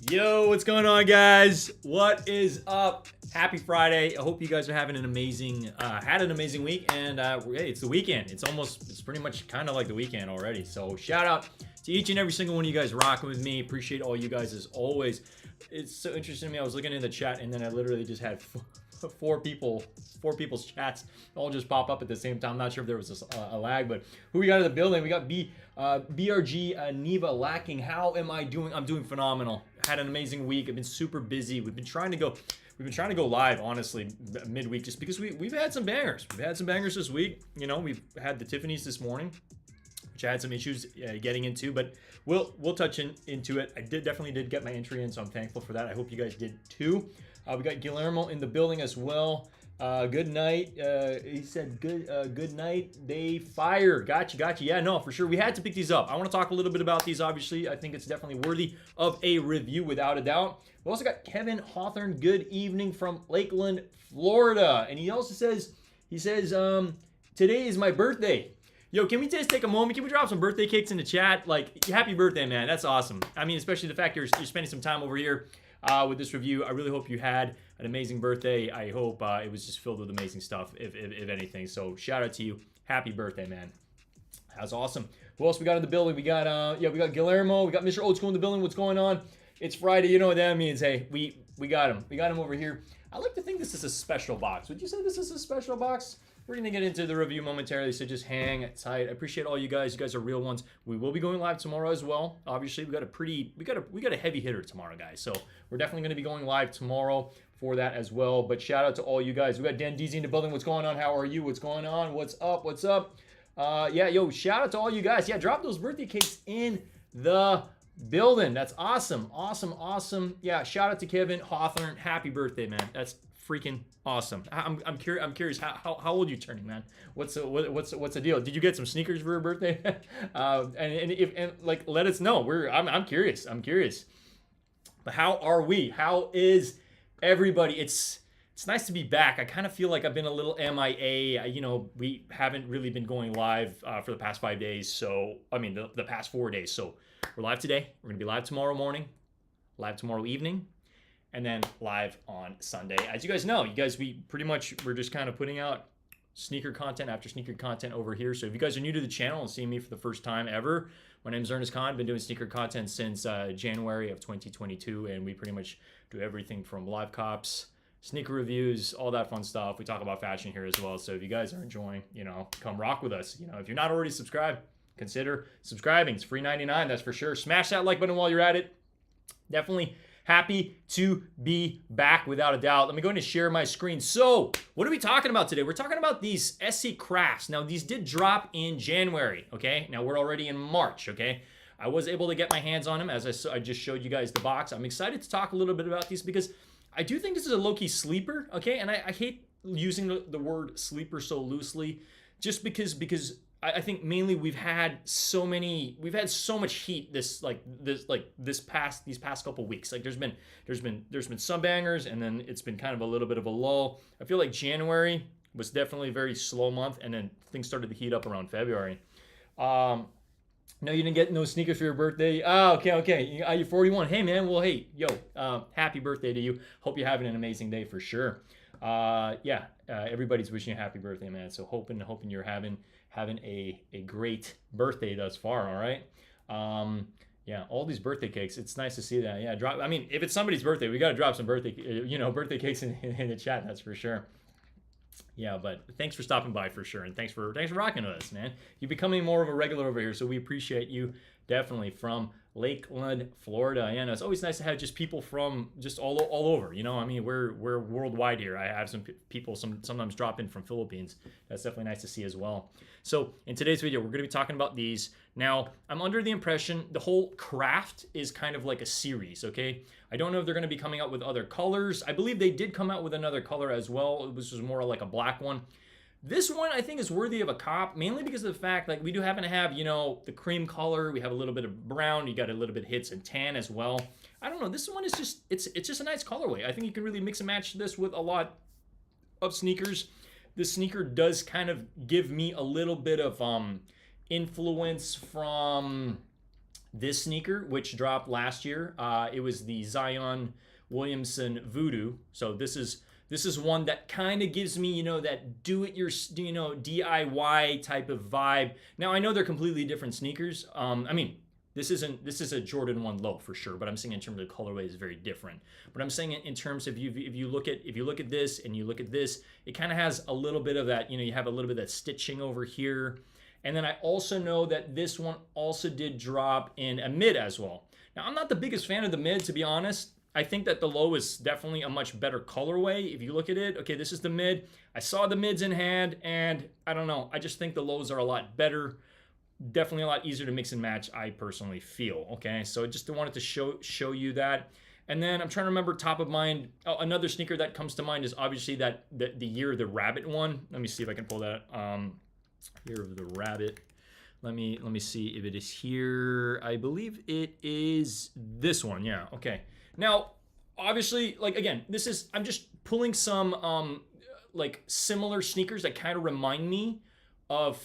Yo, what's going on, guys? What is up? Happy Friday. I hope you guys are having an amazing, had an amazing week, and hey, it's the weekend. It's pretty much kind of like the weekend already. So shout out to each and every single one of you guys rocking with me. Appreciate all you guys as always. It's so interesting to me. I was looking in the chat, and then I literally just had four people's chats all just pop up at the same time. I'm not sure if there was a lag, but who we got in the building? We got BRG Neva Lacking. How am I doing? I'm doing phenomenal. Had an amazing week. I've been super busy. We've been trying to go live, honestly, midweek, just because we've had some bangers. We've had some bangers this week. You know, we've had the Tiffany's this morning, which I had some issues getting into, but we'll touch into it. I definitely did get my entry in, so I'm thankful for that. I hope you guys did too. We got Guillermo in the building as well. Good night. He said good night. They fire. Gotcha. Yeah, no, for sure. We had to pick these up. I want to talk a little bit about these, obviously. I think it's definitely worthy of a review without a doubt. We also got Kevin Hawthorne. Good evening from Lakeland, Florida. And he also says, today is my birthday. Yo, can we just take a moment? Can we drop some birthday cakes in the chat? Like, happy birthday, man. That's awesome. I mean, especially the fact you're spending some time over here with this review. I really hope you had an amazing birthday. I hope it was just filled with amazing stuff, if anything. So shout out to you. Happy birthday, man. That's awesome. Who else we got in the building? We got we got Guillermo. We got Mr. Old School in the building. What's going on? It's Friday. You know what that means. Hey, we got him. We got him over here. I like to think this is a special box. Would you say this is a special box? We're gonna get into the review momentarily, so just hang tight. I appreciate all you guys. You guys are real ones. We will be going live tomorrow as well. Obviously, we got a heavy hitter tomorrow, guys. So we're definitely gonna be going live tomorrow for that as well. But shout out to all you guys. We got Dan Deasy in the building. What's going on? How are you? What's going on? What's up? What's up? Yeah, yo, shout out to all you guys. Yeah, drop those birthday cakes in the building. That's awesome. Awesome. Yeah, shout out to Kevin Hawthorne. Happy birthday, man. That's freaking awesome. I'm curious how old you turning, man? What's the deal? Did you get some sneakers for your birthday? and like, let us know. I'm curious. But how are we? How is everybody? It's nice to be back. I kind of feel like I've been a little MIA. You know, we haven't really been going live for the past 5 days. So the past 4 days. So we're live today. We're gonna be live tomorrow morning, live tomorrow evening, and then live on Sunday. As you guys know, we're just kind of putting out sneaker content after sneaker content over here. So if you guys are new to the channel and seeing me for the first time ever, my name is Ernest Khan. Been doing sneaker content since January of 2022, and we pretty much do everything from live cops, sneaker reviews, all that fun stuff. We talk about fashion here as well. So if you guys are enjoying, come rock with us. If you're not already subscribed, consider subscribing. It's free 99, that's for sure. Smash that like button while you're at it. Definitely happy to be back without a doubt. Let me go ahead and share my screen. So, what are we talking about today? We're talking about these SC Crafts. Now, these did drop in January, okay? Now, we're already in March, okay? I was able to get my hands on them as I just showed you guys the box. I'm excited to talk a little bit about these because I do think this is a low-key sleeper, okay? And I hate using the word sleeper so loosely just because I think mainly we've had so much heat these past couple weeks. Like there's been some bangers, and then it's been kind of a little bit of a lull. I feel like January was definitely a very slow month, and then things started to heat up around February. No, you didn't get no sneakers for your birthday. Oh, okay. You're 41. Hey, man. Well, hey, happy birthday to you. Hope you're having an amazing day for sure. Everybody's wishing you a happy birthday, man. So hoping you're having a great birthday thus far. All right. All these birthday cakes. It's nice to see that. Yeah, if it's somebody's birthday, we got to drop some birthday cakes in the chat. That's for sure. Yeah, but thanks for stopping by for sure, and thanks for rocking with us, man. You're becoming more of a regular over here, so we appreciate you definitely from Lakeland, Florida. Yeah, no, it's always nice to have just people from just all over. We're worldwide here. I have some people sometimes drop in from Philippines. That's definitely nice to see as well. So in today's video, we're going to be talking about these. Now, I'm under the impression the whole craft is kind of like a series, okay? I don't know if they're going to be coming out with other colors. I believe they did come out with another color as well. This was more like a black one. This one, I think, is worthy of a cop, mainly because of the fact, like, we do happen to have, the cream color. We have a little bit of brown. You got a little bit of hits and tan as well. I don't know. This one is just, it's just a nice colorway. I think you can really mix and match this with a lot of sneakers. This sneaker does kind of give me a little bit of influence from this sneaker, which dropped last year. It was the Zion Williamson Voodoo. So this is one that kind of gives me, that do it your, DIY type of vibe. Now I know they're completely different sneakers. I mean, this is a Jordan 1 low for sure, but I'm saying in terms of the colorway is very different. But I'm saying in terms of if you look at this and you look at this, it kind of has a little bit of that, you have a little bit of that stitching over here. And then I also know that this one also did drop in a mid as well. Now, I'm not the biggest fan of the mid, to be honest. I think that the low is definitely a much better colorway. If you look at it, okay, this is the mid. I saw the mids in hand, and I don't know. I just think the lows are a lot better. Definitely a lot easier to mix and match, I personally feel, okay? So I just wanted to show you that. And then I'm trying to remember top of mind. Oh, another sneaker that comes to mind is obviously that the Year of the Rabbit one. Let me see if I can pull that. Year of the Rabbit. Let me see if it is here. I believe it is this one. Yeah. Okay. Now, obviously, like again, I'm just pulling some like similar sneakers that kind of remind me of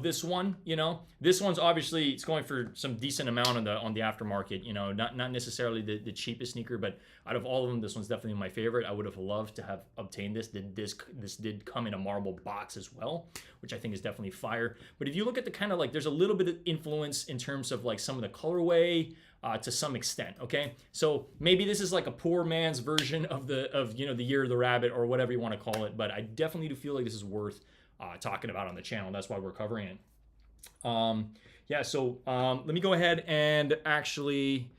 this one. This one's obviously it's going for some decent amount on the aftermarket. Not necessarily the cheapest sneaker, but out of all of them, this one's definitely my favorite. I would have loved to have obtained this. This did come in a marble box as well, which I think is definitely fire. But if you look at the kind of like, there's a little bit of influence in terms of like some of the colorway to some extent. Okay, so maybe this is like a poor man's version of the Year of the Rabbit or whatever you want to call it. But I definitely do feel like this is worth talking about on the channel. That's why we're covering it. So let me go ahead and actually,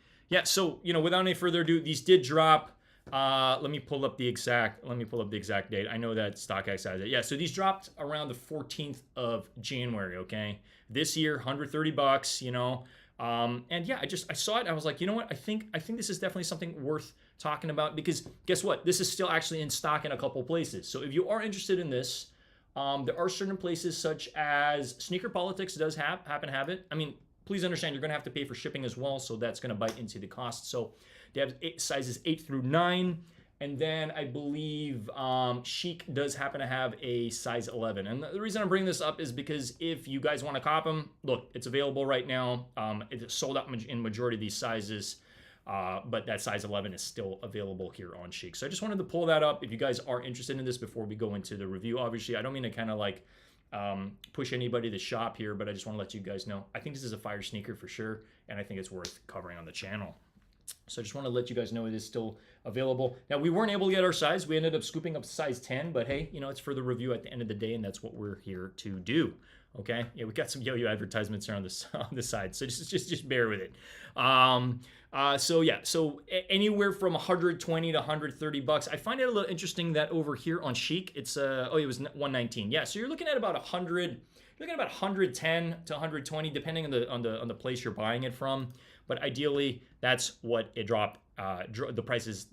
so without any further ado, these did drop. Let me pull up the exact date. I know that StockX has it. So these dropped around the 14th of January. Okay, this year, $130. And I saw it. I was like, you know what? I think this is definitely something worth talking about, because guess what? This is still actually in stock in a couple places. So if you are interested in this, there are certain places such as Sneaker Politics does happen to have it. I mean, please understand you're going to have to pay for shipping as well, so that's going to bite into the cost. So they have sizes 8 through 9, and then I believe Chic does happen to have a size 11. And the reason I'm bringing this up is because if you guys want to cop them, look, it's available right now. It's sold out in majority of these sizes. But that size 11 is still available here on Chic. So I just wanted to pull that up if you guys are interested in this before we go into the review. Obviously, I don't mean to kind of like push anybody to shop here, but I just want to let you guys know. I think this is a fire sneaker for sure, and I think it's worth covering on the channel. So I just want to let you guys know it is still available. Now, we weren't able to get our size. We ended up scooping up size 10, but hey, it's for the review at the end of the day, and that's what we're here to do. Okay, we got some yo-yo advertisements on the side, so just bear with it. So anywhere from 120 to 130 bucks. I find it a little interesting that over here on Chic, it's it was 119. Yeah, so you're looking at about 100. You're looking at about 110 to 120, depending on the place you're buying it from. But ideally, that's what it dropped. The prices.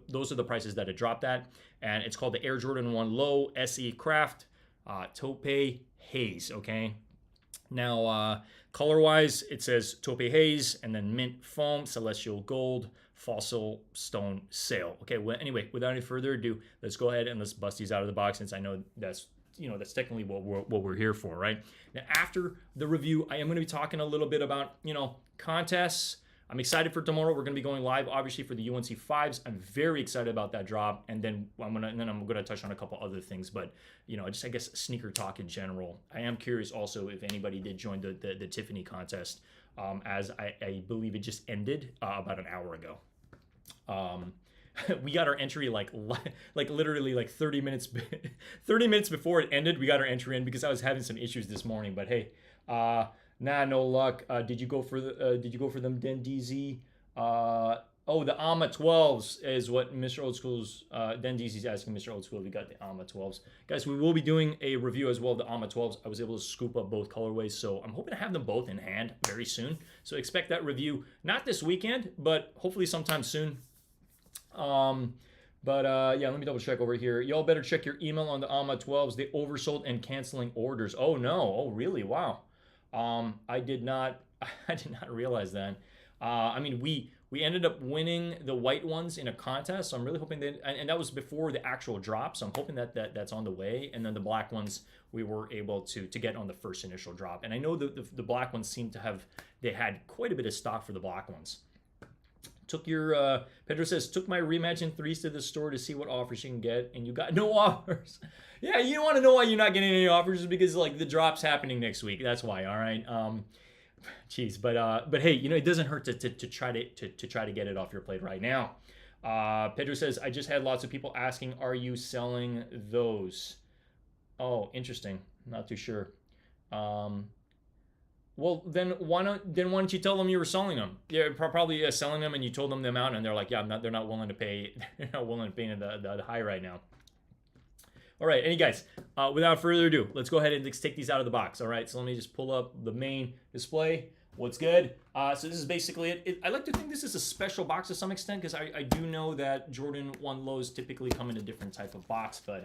Those are the prices that it dropped at, and it's called the Air Jordan 1 Low SE Craft Taupe Haze. Okay. Now, color-wise, it says Taupe Haze, and then Mint Foam, Celestial Gold, Fossil Stone Sail. Okay, well, anyway, without any further ado, let's go ahead and let's bust these out of the box, since I know that's technically what we're here for, right? Now, after the review, I am going to be talking a little bit about, contests. I'm excited for tomorrow. We're going to be going live, obviously, for the UNC 5s. I'm very excited about that drop, and then I'm gonna touch on a couple other things. But I guess sneaker talk in general. I am curious also if anybody did join the Tiffany contest, as I believe it just ended about an hour ago. We got our entry like literally like 30 minutes before it ended. We got our entry in because I was having some issues this morning. But hey, no luck. Did you go for them Den DZ? The AMA 12s is what Mr. Old School's Den DZ's asking Mr. Old School if we got the AMA 12s. Guys, we will be doing a review as well of the AMA 12s. I was able to scoop up both colorways, so I'm hoping to have them both in hand very soon. So expect that review, not this weekend, but hopefully sometime soon. Let me double check over here. Y'all better check your email on the AMA 12s. They oversold and canceling orders. Oh no. Oh really? Wow. I did not realize that. I mean, we ended up winning the white ones in a contest, so I'm really hoping that, and that was before the actual drop, so I'm hoping that's on the way. And then the black ones we were able to get on the first initial drop. And I know the black ones seem to have, they had quite a bit of stock for the black ones. Took your Pedro says, took my Reimagine 3s to the store to see what offers you can get, and you got no offers. Yeah, you want to know why you're not getting any offers, is because like the drop's happening next week. That's why. All right. Jeez, but hey, you know, it doesn't hurt to try to get it off your plate right now. Pedro says, I just had lots of people asking, are you selling those? Oh, interesting. Not too sure. Well, then why don't you tell them you were selling them? You're probably selling them, and you told them the amount, and they're like, yeah, they're not willing to pay. They're not willing to pay the high right now. All right, and guys, without further ado, let's go ahead and take these out of the box. All right, so let me just pull up the main display. What's good? So this is basically it. I like to think this is a special box to some extent, because I do know that Jordan 1 lows typically come in a different type of box, but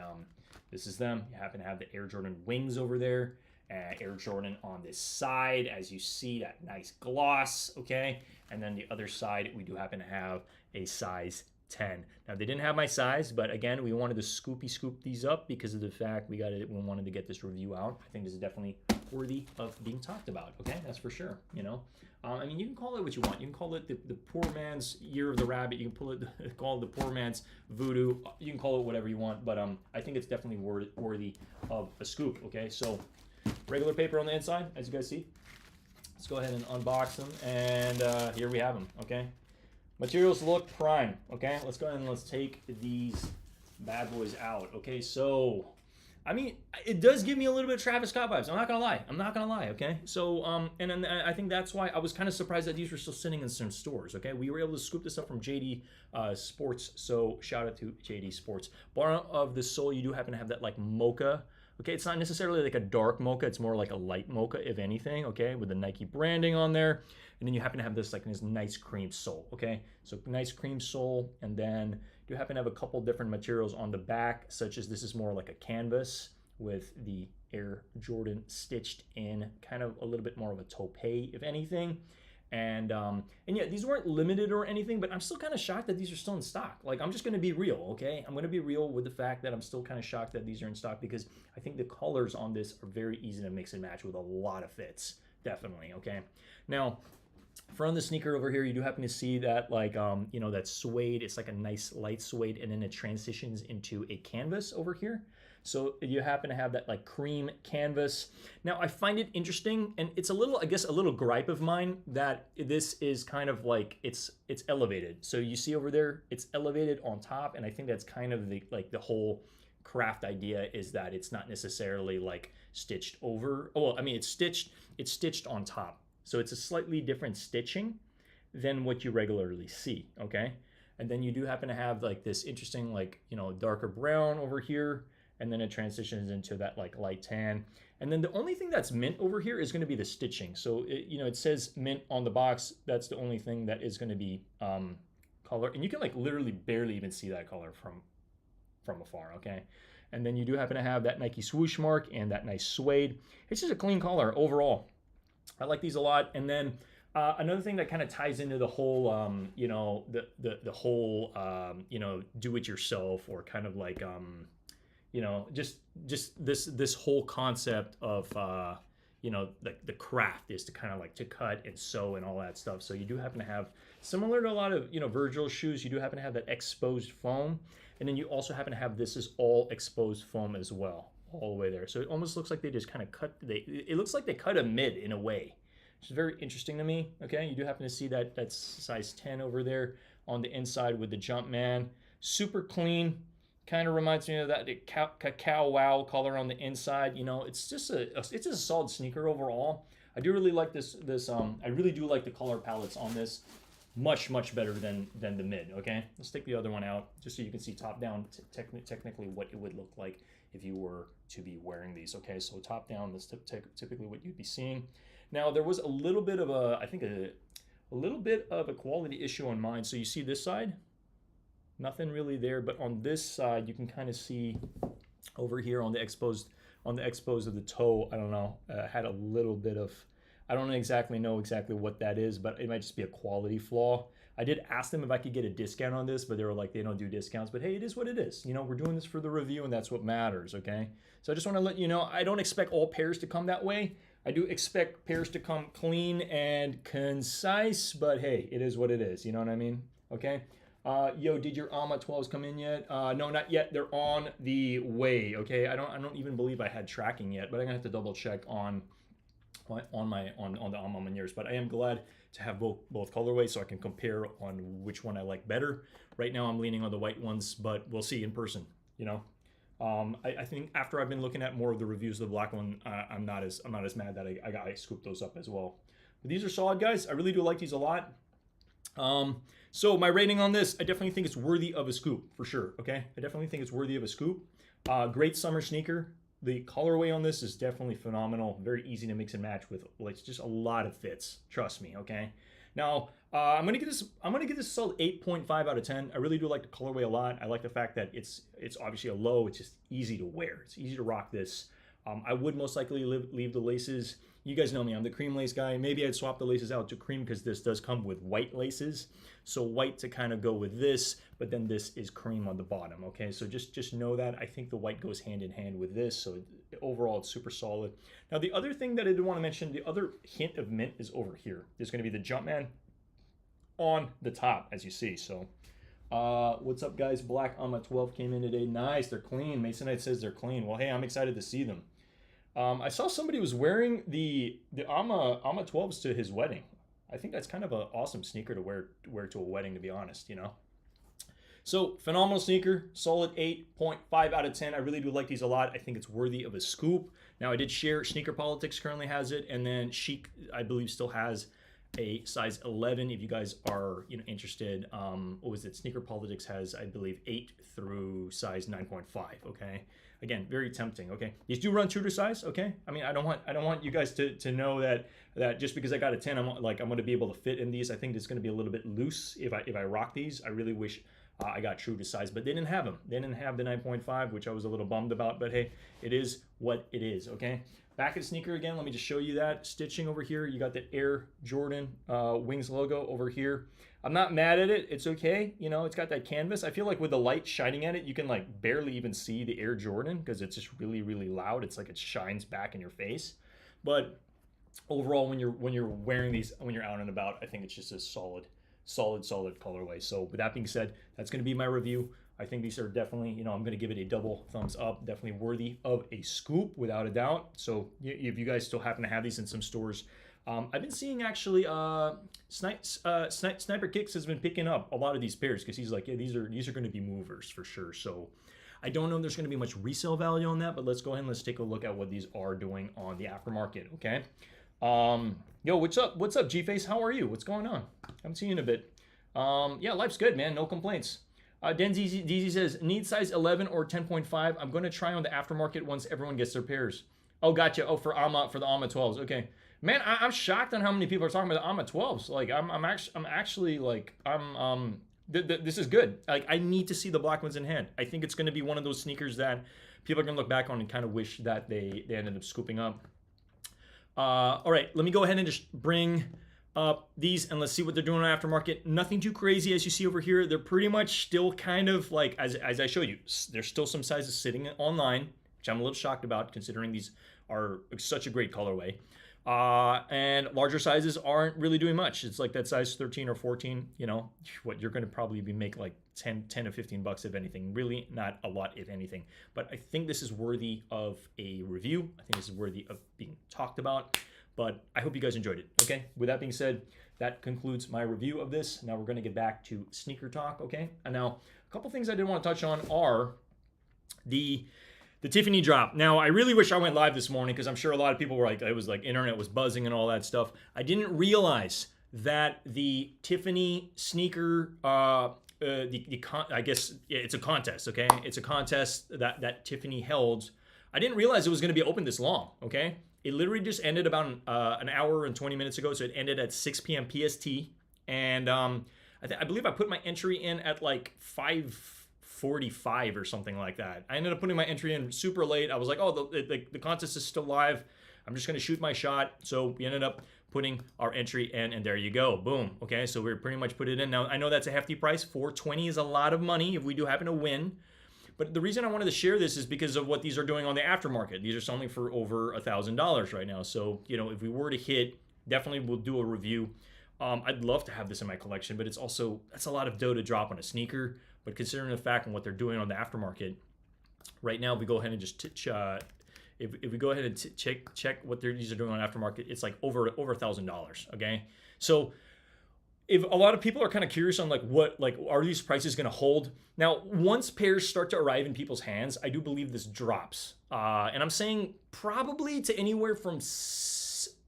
this is them. You happen to have the Air Jordan wings over there. Air Jordan on this side, as you see, that nice gloss, okay? And then the other side, we do happen to have a size 10. Now, they didn't have my size, but again, we wanted to scoop these up because of the fact we wanted to get this review out. I think this is definitely worthy of being talked about, okay? That's for sure, you know? I mean, you can call it what you want. You can call it the poor man's year of the rabbit. You can call it the poor man's voodoo. You can call it whatever you want, but I think it's definitely worthy of a scoop, okay? So, regular paper on the inside, as you guys see. Let's go ahead and unbox them, and here we have them, okay? Materials look prime, okay? Let's go ahead and let's take these bad boys out, okay? So, I mean, it does give me a little bit of Travis Scott vibes. I'm not gonna lie, okay? So, and then I think that's why I was kind of surprised that these were still sitting in some stores, okay? We were able to scoop this up from JD Sports, so shout out to JD Sports. Bottom of the sole, you do happen to have that like mocha. Okay, it's not necessarily like a dark mocha, it's more like a light mocha, if anything, okay, with the Nike branding on there. And then you happen to have this like this nice cream sole, okay? So nice cream sole, and then you happen to have a couple different materials on the back, such as this is more like a canvas with the Air Jordan stitched in, kind of a little bit more of a taupe, if anything. And yeah, these weren't limited or anything, but I'm still kind of shocked that these are still in stock. Like, I'm just going to be real, okay? I'm going to be real with the fact that I'm still kind of shocked that these are in stock, because I think the colors on this are very easy to mix and match with a lot of fits, definitely, okay? Now, from the sneaker over here, you do happen to see that, like, you know, that suede. It's like a nice light suede, and then it transitions into a canvas over here. So you happen to have that like cream canvas. Now, I find it interesting, and it's a little, I guess, a little gripe of mine, that this is kind of like it's elevated. So you see over there, it's elevated on top, and I think that's kind of the whole craft idea, is that it's not necessarily like stitched over. Oh, well, I mean, it's stitched on top. So it's a slightly different stitching than what you regularly see, okay? And then you do happen to have like this interesting, like, you know, darker brown over here, and then it transitions into that like light tan. And then the only thing that's mint over here is going to be the stitching. So you know, it says mint on the box. That's the only thing that is going to be color, and you can like literally barely even see that color from afar, okay? And then you do happen to have that Nike swoosh mark and that nice suede. It's just a clean color overall. I like these a lot. And then another thing that kind of ties into the whole, you know, the whole, you know, do-it-yourself, or kind of like, you know, just this whole concept of, you know, the craft is to kind of like to cut and sew and all that stuff. So you do happen to have, similar to a lot of, you know, Virgil shoes, you do happen to have that exposed foam. And then you also happen to have, this is all exposed foam as well, all the way there. So it almost looks like they just kind of cut, it looks like they cut a mid in a way, which is very interesting to me, okay? You do happen to see that that's size 10 over there on the inside with the Jumpman. Super clean. Kind of reminds me of that cacao wow color on the inside. You know, it's just a solid sneaker overall. I do really like this. I really do like the color palettes on this. Much better than the mid. Okay, let's take the other one out just so you can see top down technically what it would look like if you were to be wearing these. Okay, so top down, that's typically what you'd be seeing. Now, there was a little bit of I think a little bit of a quality issue on mine. So you see this side. Nothing really there, but on this side you can kind of see over here on the exposed of the toe, I don't know, had a little bit of, I don't exactly know what that is, but it might just be a quality flaw. I did ask them if I could get a discount on this, but they were like, they don't do discounts. But hey, it is what it is. You know, we're doing this for the review, and that's what matters, okay? So I just want to let you know, I don't expect all pairs to come that way. I do expect pairs to come clean and concise, but hey, it is what it is. You know what I mean? Okay? Yo, did your AMA 12s come in yet? No, not yet. They're on the way, okay? I don't even believe I had tracking yet, but I'm gonna have to double check on the AMA Maniers. But I am glad to have both colorways so I can compare on which one I like better. Right now I'm leaning on the white ones, but we'll see in person, you know? I think after I've been looking at more of the reviews of the black one, I'm not as mad that I scooped those up as well. But these are solid, guys. I really do like these a lot. So my rating on this, I definitely think it's worthy of a scoop for sure. Okay, I definitely think it's worthy of a scoop. Great summer sneaker. The colorway on this is definitely phenomenal. Very easy to mix and match with, like, just a lot of fits. Trust me. Okay. Now I'm gonna give this a solid 8.5 out of 10. I really do like the colorway a lot. I like the fact that it's obviously a low. It's just easy to wear. It's easy to rock this. I would most likely leave the laces. You guys know me, I'm the cream lace guy. Maybe I'd swap the laces out to cream because this does come with white laces. So white to kind of go with this, but then this is cream on the bottom, okay? So just know that. I think the white goes hand in hand with this, so overall it's super solid. Now the other thing that I did want to mention, the other hint of mint is over here. There's gonna be the Jumpman on the top, as you see, so. What's up, guys? Black AMA 12 came in today. Nice, they're clean. Masonite says they're clean. Well, hey, I'm excited to see them. I saw somebody was wearing the AMA 12s to his wedding. I think that's kind of an awesome sneaker to wear to a wedding, to be honest, you know. So phenomenal sneaker, solid 8.5 out of 10. I really do like these a lot. I think it's worthy of a scoop. Now I did share Sneaker Politics currently has it, and then Chic I believe still has a size 11 if you guys are interested. What was it? Sneaker Politics has, I believe, 8 through size 9.5. Okay, again, very tempting. Okay, these do run true to size. Okay, I mean, I don't want you guys to know that just because I got a 10, I'm going to be able to fit in these. I think it's going to be a little bit loose if I rock these. I really wish I got true to size, but they didn't have them. They didn't have the 9.5, which I was a little bummed about. But hey, it is what it is. Okay. Back of the sneaker again, let me just show you that. Stitching over here, you got the Air Jordan Wings logo over here. I'm not mad at it, it's okay. You know, it's got that canvas. I feel like with the light shining at it, you can like barely even see the Air Jordan because it's just really, really loud. It's like it shines back in your face. But overall, when you're wearing these, when you're out and about, I think it's just a solid colorway. So with that being said, that's gonna be my review. I think these are definitely, I'm going to give it a double thumbs up. Definitely worthy of a scoop, without a doubt. So if you guys still happen to have these in some stores, I've been seeing actually Sniper Kicks has been picking up a lot of these pairs because he's like, yeah, these are going to be movers for sure. So I don't know if there's going to be much resale value on that, but let's go ahead and let's take a look at what these are doing on the aftermarket. Okay. Yo, what's up? What's up, G-Face? How are you? What's going on? I haven't seen you in a bit. Yeah, life's good, man. No complaints. DZ says, need size 11 or 10.5. I'm going to try on the aftermarket once everyone gets their pairs. Oh, gotcha. Oh, for the AMA 12s. Okay. Man, I'm shocked on how many people are talking about the AMA 12s. Like, I'm actually like, this is good. Like, I need to see the black ones in hand. I think it's going to be one of those sneakers that people are going to look back on and kind of wish that they ended up scooping up. All right, let me go ahead and just bring up these and let's see what they're doing on aftermarket. Nothing too crazy as you see over here. They're pretty much still kind of like, as I showed you, there's still some sizes sitting online, which I'm a little shocked about considering these are such a great colorway. And larger sizes aren't really doing much. It's like that size 13 or 14, what you're going to probably be make like 10 to 15 bucks if anything. Really not a lot if anything. But I think this is worthy of a review. I think this is worthy of being talked about. But I hope you guys enjoyed it. Okay, with that being said, that concludes my review of this. Now we're going to get back to sneaker talk. Okay, and now a couple things I did want to touch on are the Tiffany drop. Now I really wish I went live this morning because I'm sure a lot of people were like, it was like internet was buzzing and all that stuff. I didn't realize that the Tiffany sneaker, I guess it's a contest. Okay, it's a contest that Tiffany held. I didn't realize it was going to be open this long. Okay. It literally just ended about an hour and 20 minutes ago, so it ended at 6 p.m. PST, and I believe I put my entry in at like 5:45 or something like that. I ended up putting my entry in super late. I was like, oh, the contest is still live. I'm just going to shoot my shot. So we ended up putting our entry in, and there you go. Boom. Okay, so we're pretty much put it in. Now, I know that's a hefty price. $420 is a lot of money if we do happen to win. But the reason I wanted to share this is because of what these are doing on the aftermarket. These are selling for over $1,000 right now. So, you know, if we were to hit, definitely we'll do a review. I'd love to have this in my collection, but that's a lot of dough to drop on a sneaker. But considering the fact and what they're doing on the aftermarket, right now, if we go ahead and just if we go ahead and check what these are doing on aftermarket, it's like over $1,000. Okay, so if a lot of people are kind of curious on are these prices going to hold? Now, once pairs start to arrive in people's hands, I do believe this drops, and I'm saying probably to anywhere from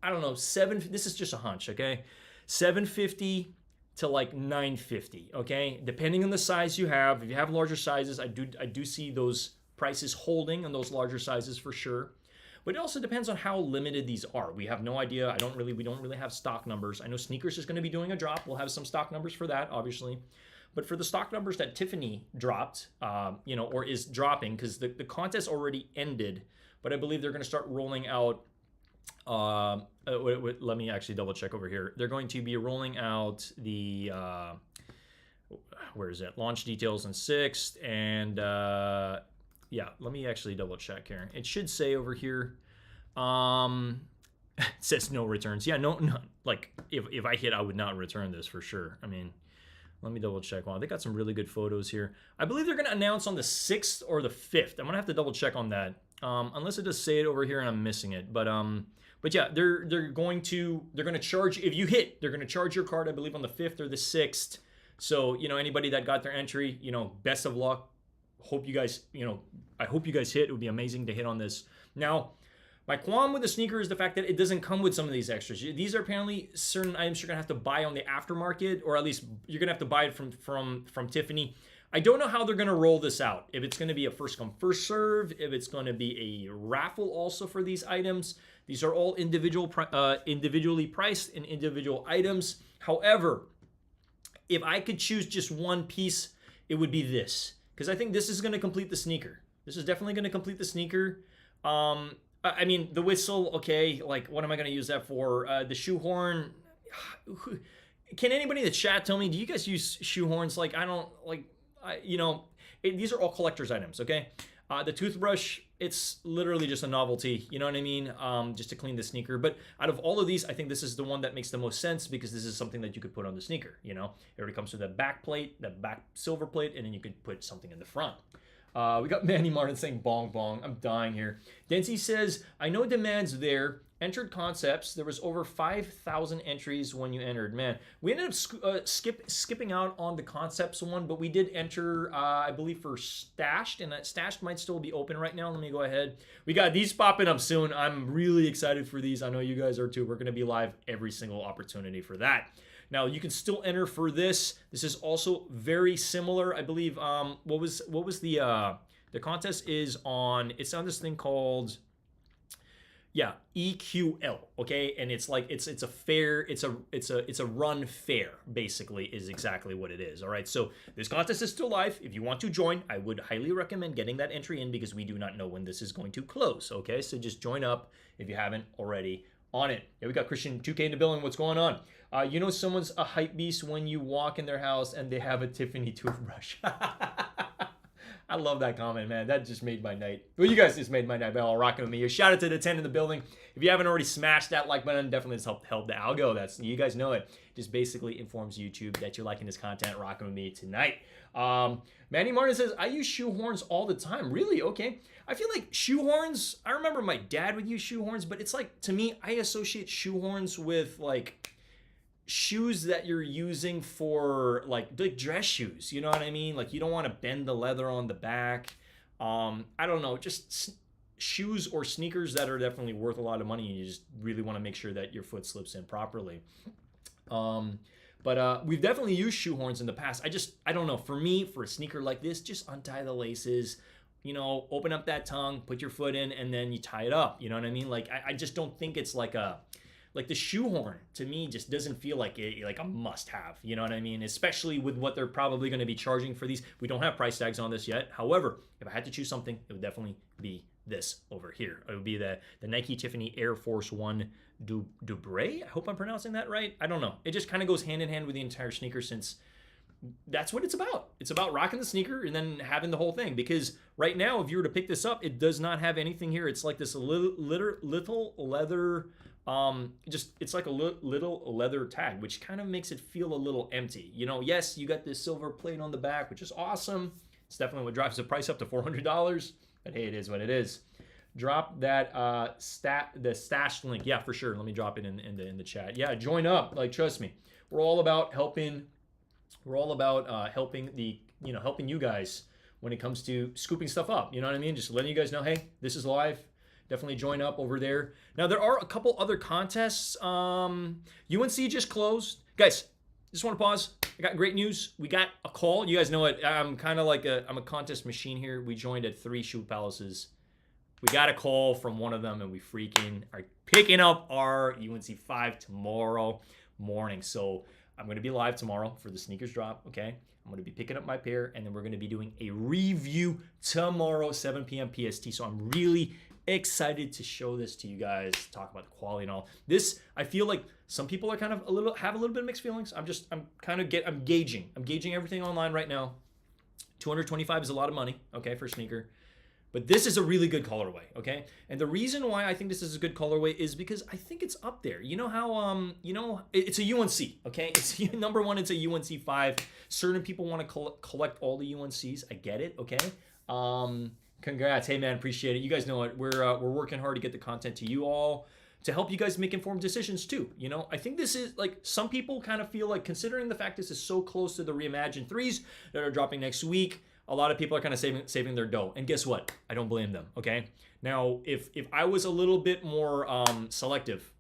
I don't know, this is just a hunch, okay, $750 to like $950, okay, depending on the size you have. If you have larger sizes, I do see those prices holding on those larger sizes for sure. But it also depends on how limited these are. We have no idea. We don't really have stock numbers. I know Sneakers is going to be doing a drop. We'll have some stock numbers for that, obviously. But for the stock numbers that Tiffany dropped, or is dropping, because the contest already ended, but I believe they're going to start rolling out. Let me actually double check over here. They're going to be rolling out the where is it? Launch details on 6th, and yeah, let me actually double check here. It should say over here, it says no returns. Yeah, no, like if I hit, I would not return this for sure. I mean, let me double check. Wow, they got some really good photos here. I believe they're going to announce on the 6th or the 5th. I'm going to have to double check on that. Unless it does say it over here and I'm missing it. But yeah, they're going to charge, if you hit, they're going to charge your card, I believe, on the 5th or the 6th. So, anybody that got their entry, best of luck. Hope you guys, I hope you guys hit. It would be amazing to hit on this. Now, my qualm with the sneaker is the fact that it doesn't come with some of these extras. These are apparently certain items you're gonna have to buy on the aftermarket, or at least you're gonna have to buy it from Tiffany. I don't know how they're gonna roll this out. If it's gonna be a first come, first serve, if it's gonna be a raffle also for these items. These are all individually priced and individual items. However, if I could choose just one piece, it would be this. Because I think this is going to complete the sneaker. This is definitely going to complete the sneaker. I mean, the whistle, okay, like, what am I going to use that for? The shoehorn. Can anybody in the chat tell me, do you guys use shoehorns? Like, I don't, like, these are all collector's items, okay? The toothbrush, it's literally just a novelty, you know what I mean? Just to clean the sneaker. But out of all of these, I think this is the one that makes the most sense, because this is something that you could put on the sneaker, It already comes with that back plate, that back silver plate, and then you could put something in the front. We got Manny Martin saying bong bong. I'm dying here. Denzi says, I know demand's there. Entered concepts. There was over 5,000 entries when you entered. Man, we ended up skipping out on the concepts one, but we did enter, I believe, for Stashed, and that Stashed might still be open right now. Let me go ahead. We got these popping up soon. I'm really excited for these. I know you guys are too. We're going to be live every single opportunity for that. Now, you can still enter for this. This is also very similar. I believe, what was the contest is on, it's on this thing called, yeah, EQL, okay? And it's like, it's a fair, it's a run fair, basically, is exactly what it is, all right? So this contest is still live. If you want to join, I would highly recommend getting that entry in, because we do not know when this is going to close, okay? So just join up if you haven't already on it. Yeah, we got Christian 2K in the building. What's going on? Someone's a hype beast when you walk in their house and they have a Tiffany toothbrush. I love that comment, man. That just made my night. Well, you guys just made my night by all rocking with me. Shout out to the 10 in the building. If you haven't already smashed that like button, definitely just help the algo. That's, you guys know it. Just basically informs YouTube that you're liking this content, rocking with me tonight. Manny Martin says, I use shoehorns all the time. Really? Okay. I feel like shoehorns, I remember my dad would use shoehorns, but it's like, to me, I associate shoehorns with like shoes that you're using for like dress shoes, you know what I mean? Like, you don't want to bend the leather on the back. I don't know, just shoes or sneakers that are definitely worth a lot of money, and you just really want to make sure that your foot slips in properly. But we've definitely used shoehorns in the past. I don't know, for me, for a sneaker like this, just untie the laces, open up that tongue, put your foot in, and then you tie it up, you know what I mean? Like, I just don't think it's like the shoehorn, to me, just doesn't feel like a must-have. You know what I mean? Especially with what they're probably going to be charging for these. We don't have price tags on this yet. However, if I had to choose something, it would definitely be this over here. It would be the Nike Tiffany Air Force One Dubre. I hope I'm pronouncing that right. I don't know. It just kind of goes hand in hand with the entire sneaker, since that's what it's about. It's about rocking the sneaker and then having the whole thing. Because right now, if you were to pick this up, it does not have anything here. It's like this little leather, it's like a little leather tag, which kind of makes it feel a little empty. You know, yes, you got this silver plate on the back, which is awesome. It's definitely what drives the price up to $400. But hey, it is what it is. Drop that the stash link. Yeah, for sure. Let me drop it in the chat. Yeah, join up. Like, trust me, we're all about helping. We're all about helping you guys when it comes to scooping stuff up. You know what I mean? Just letting you guys know, hey, this is live. Definitely join up over there. Now, there are a couple other contests. UNC just closed. Guys, just want to pause. I got great news. We got a call. You guys know it. I'm kind of like I'm a contest machine here. We joined at 3 Shoe Palaces. We got a call from one of them, and we freaking are picking up our UNC 5 tomorrow morning. So I'm going to be live tomorrow for the sneakers drop, okay? I'm going to be picking up my pair, and then we're going to be doing a review tomorrow, 7 p.m. PST. So I'm really excited to show this to you guys, talk about the quality and all. This, I feel like some people are kind of have a little bit of mixed feelings. I'm gauging. I'm gauging everything online right now. $225 is a lot of money, okay, for a sneaker. But this is a really good colorway, okay? And the reason why I think this is a good colorway is because I think it's up there. You know how, it's a UNC, okay? It's number one, it's a UNC 5. Certain people want to collect all the UNCs. I get it, okay? Congrats. Hey, man, appreciate it. You guys know it. We're working hard to get the content to you all to help you guys make informed decisions too. You know, I think this is like, some people kind of feel like, considering the fact this is so close to the Reimagined 3s that are dropping next week, a lot of people are kind of saving their dough. And guess what? I don't blame them, okay? Now, if I was a little bit more selective,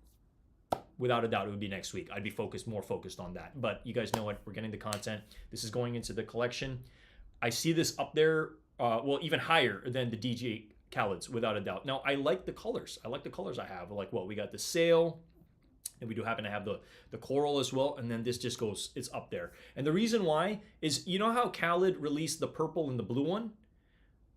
without a doubt, it would be next week. I'd be more focused on that. But you guys know what? We're getting the content. This is going into the collection. I see this up there, well, even higher than the DJ Khaled's, without a doubt. Now, I like the colors. I like the colors I have. Like, what? We got the sail. And we do happen to have the coral as well. And then this just goes, it's up there. And the reason why is, you know how Khaled released the purple and the blue one?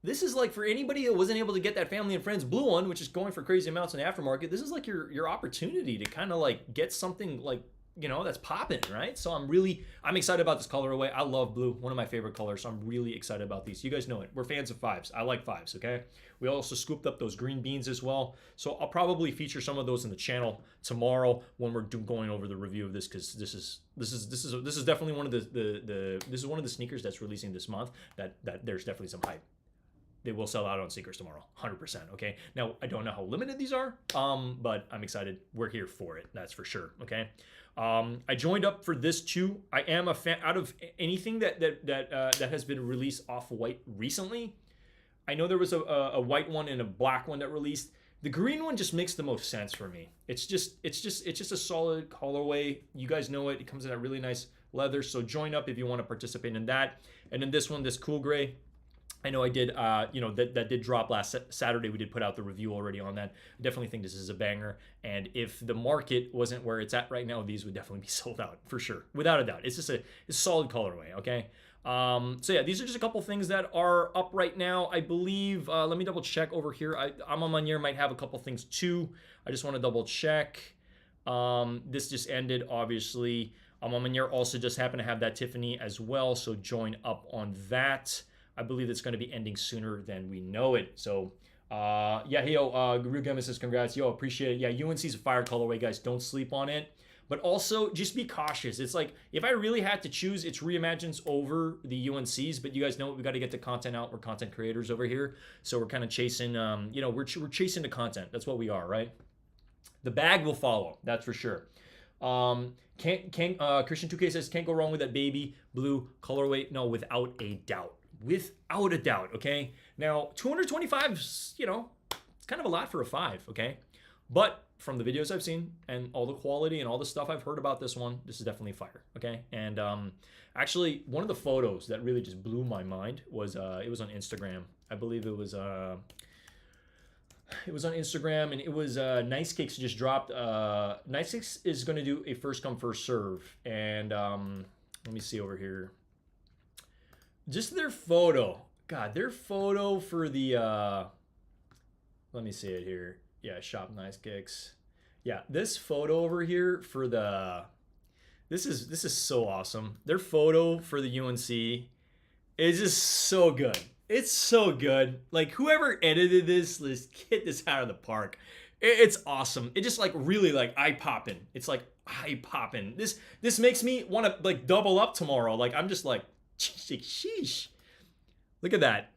This is like, for anybody that wasn't able to get that family and friends blue one, which is going for crazy amounts in the aftermarket, this is like your opportunity to kind of like get something like, you know, that's popping, right? So I'm excited about this colorway. I love blue, one of my favorite colors. So I'm really excited about these. You guys know it. We're fans of 5s. I like 5s, okay? We also scooped up those green beans as well. So I'll probably feature some of those in the channel tomorrow when we're going over the review of this, because this is definitely one of this is one of the sneakers that's releasing this month that there's definitely some hype. They will sell out on sneakers tomorrow, 100%, okay? Now, I don't know how limited these are, but I'm excited. We're here for it, that's for sure, okay? I joined up for this too. I am a fan. Out of anything that has been released off-white recently, I know there was a white one and a black one that released. The green one just makes the most sense for me. It's just a solid colorway. You guys know it. It comes in a really nice leather, so join up if you want to participate in that. And then this one, this cool gray, I know I did, that did drop last Saturday. We did put out the review already on that. I definitely think this is a banger. And if the market wasn't where it's at right now, these would definitely be sold out for sure, without a doubt. It's just a solid colorway, okay? So yeah, these are just a couple things that are up right now. I believe, let me double check over here. Ama Manier might have a couple things too. I just want to double check. This just ended, obviously. Ama Manier also just happened to have that Tiffany as well, so join up on that. I believe it's going to be ending sooner than we know it. So, yeah, yo, Guru Gemma says congrats. Yo, appreciate it. Yeah, UNC's a fire colorway, guys. Don't sleep on it. But also, just be cautious. It's like, if I really had to choose, it's Reimagines over the UNCs. But you guys know we got to get the content out. We're content creators over here. So we're kind of chasing, we're chasing the content. That's what we are, right? The bag will follow. That's for sure. Christian 2K says, can't go wrong with that baby blue colorway. No, without a doubt. Without a doubt, okay? Now, 225 is, it's kind of a lot for a 5, okay? But from the videos I've seen and all the quality and all the stuff I've heard about this one, this is definitely fire, okay? And actually, one of the photos that really just blew my mind was, it was on Instagram. I believe it was on Instagram, and it was Nice Cakes just dropped. Nice Cakes is going to do a first come, first serve. And let me see over here. Just their photo. God, their photo for the let me see it here. Yeah, shop nice kicks. Yeah, this photo over here for the this is so awesome. Their photo for the UNC is just so good. It's so good. Like whoever edited this, let's get this out of the park. It's awesome. It just like really like eye popping. It's like eye popping. This makes me want to like double up tomorrow. Like I'm just like sheesh. Look at that.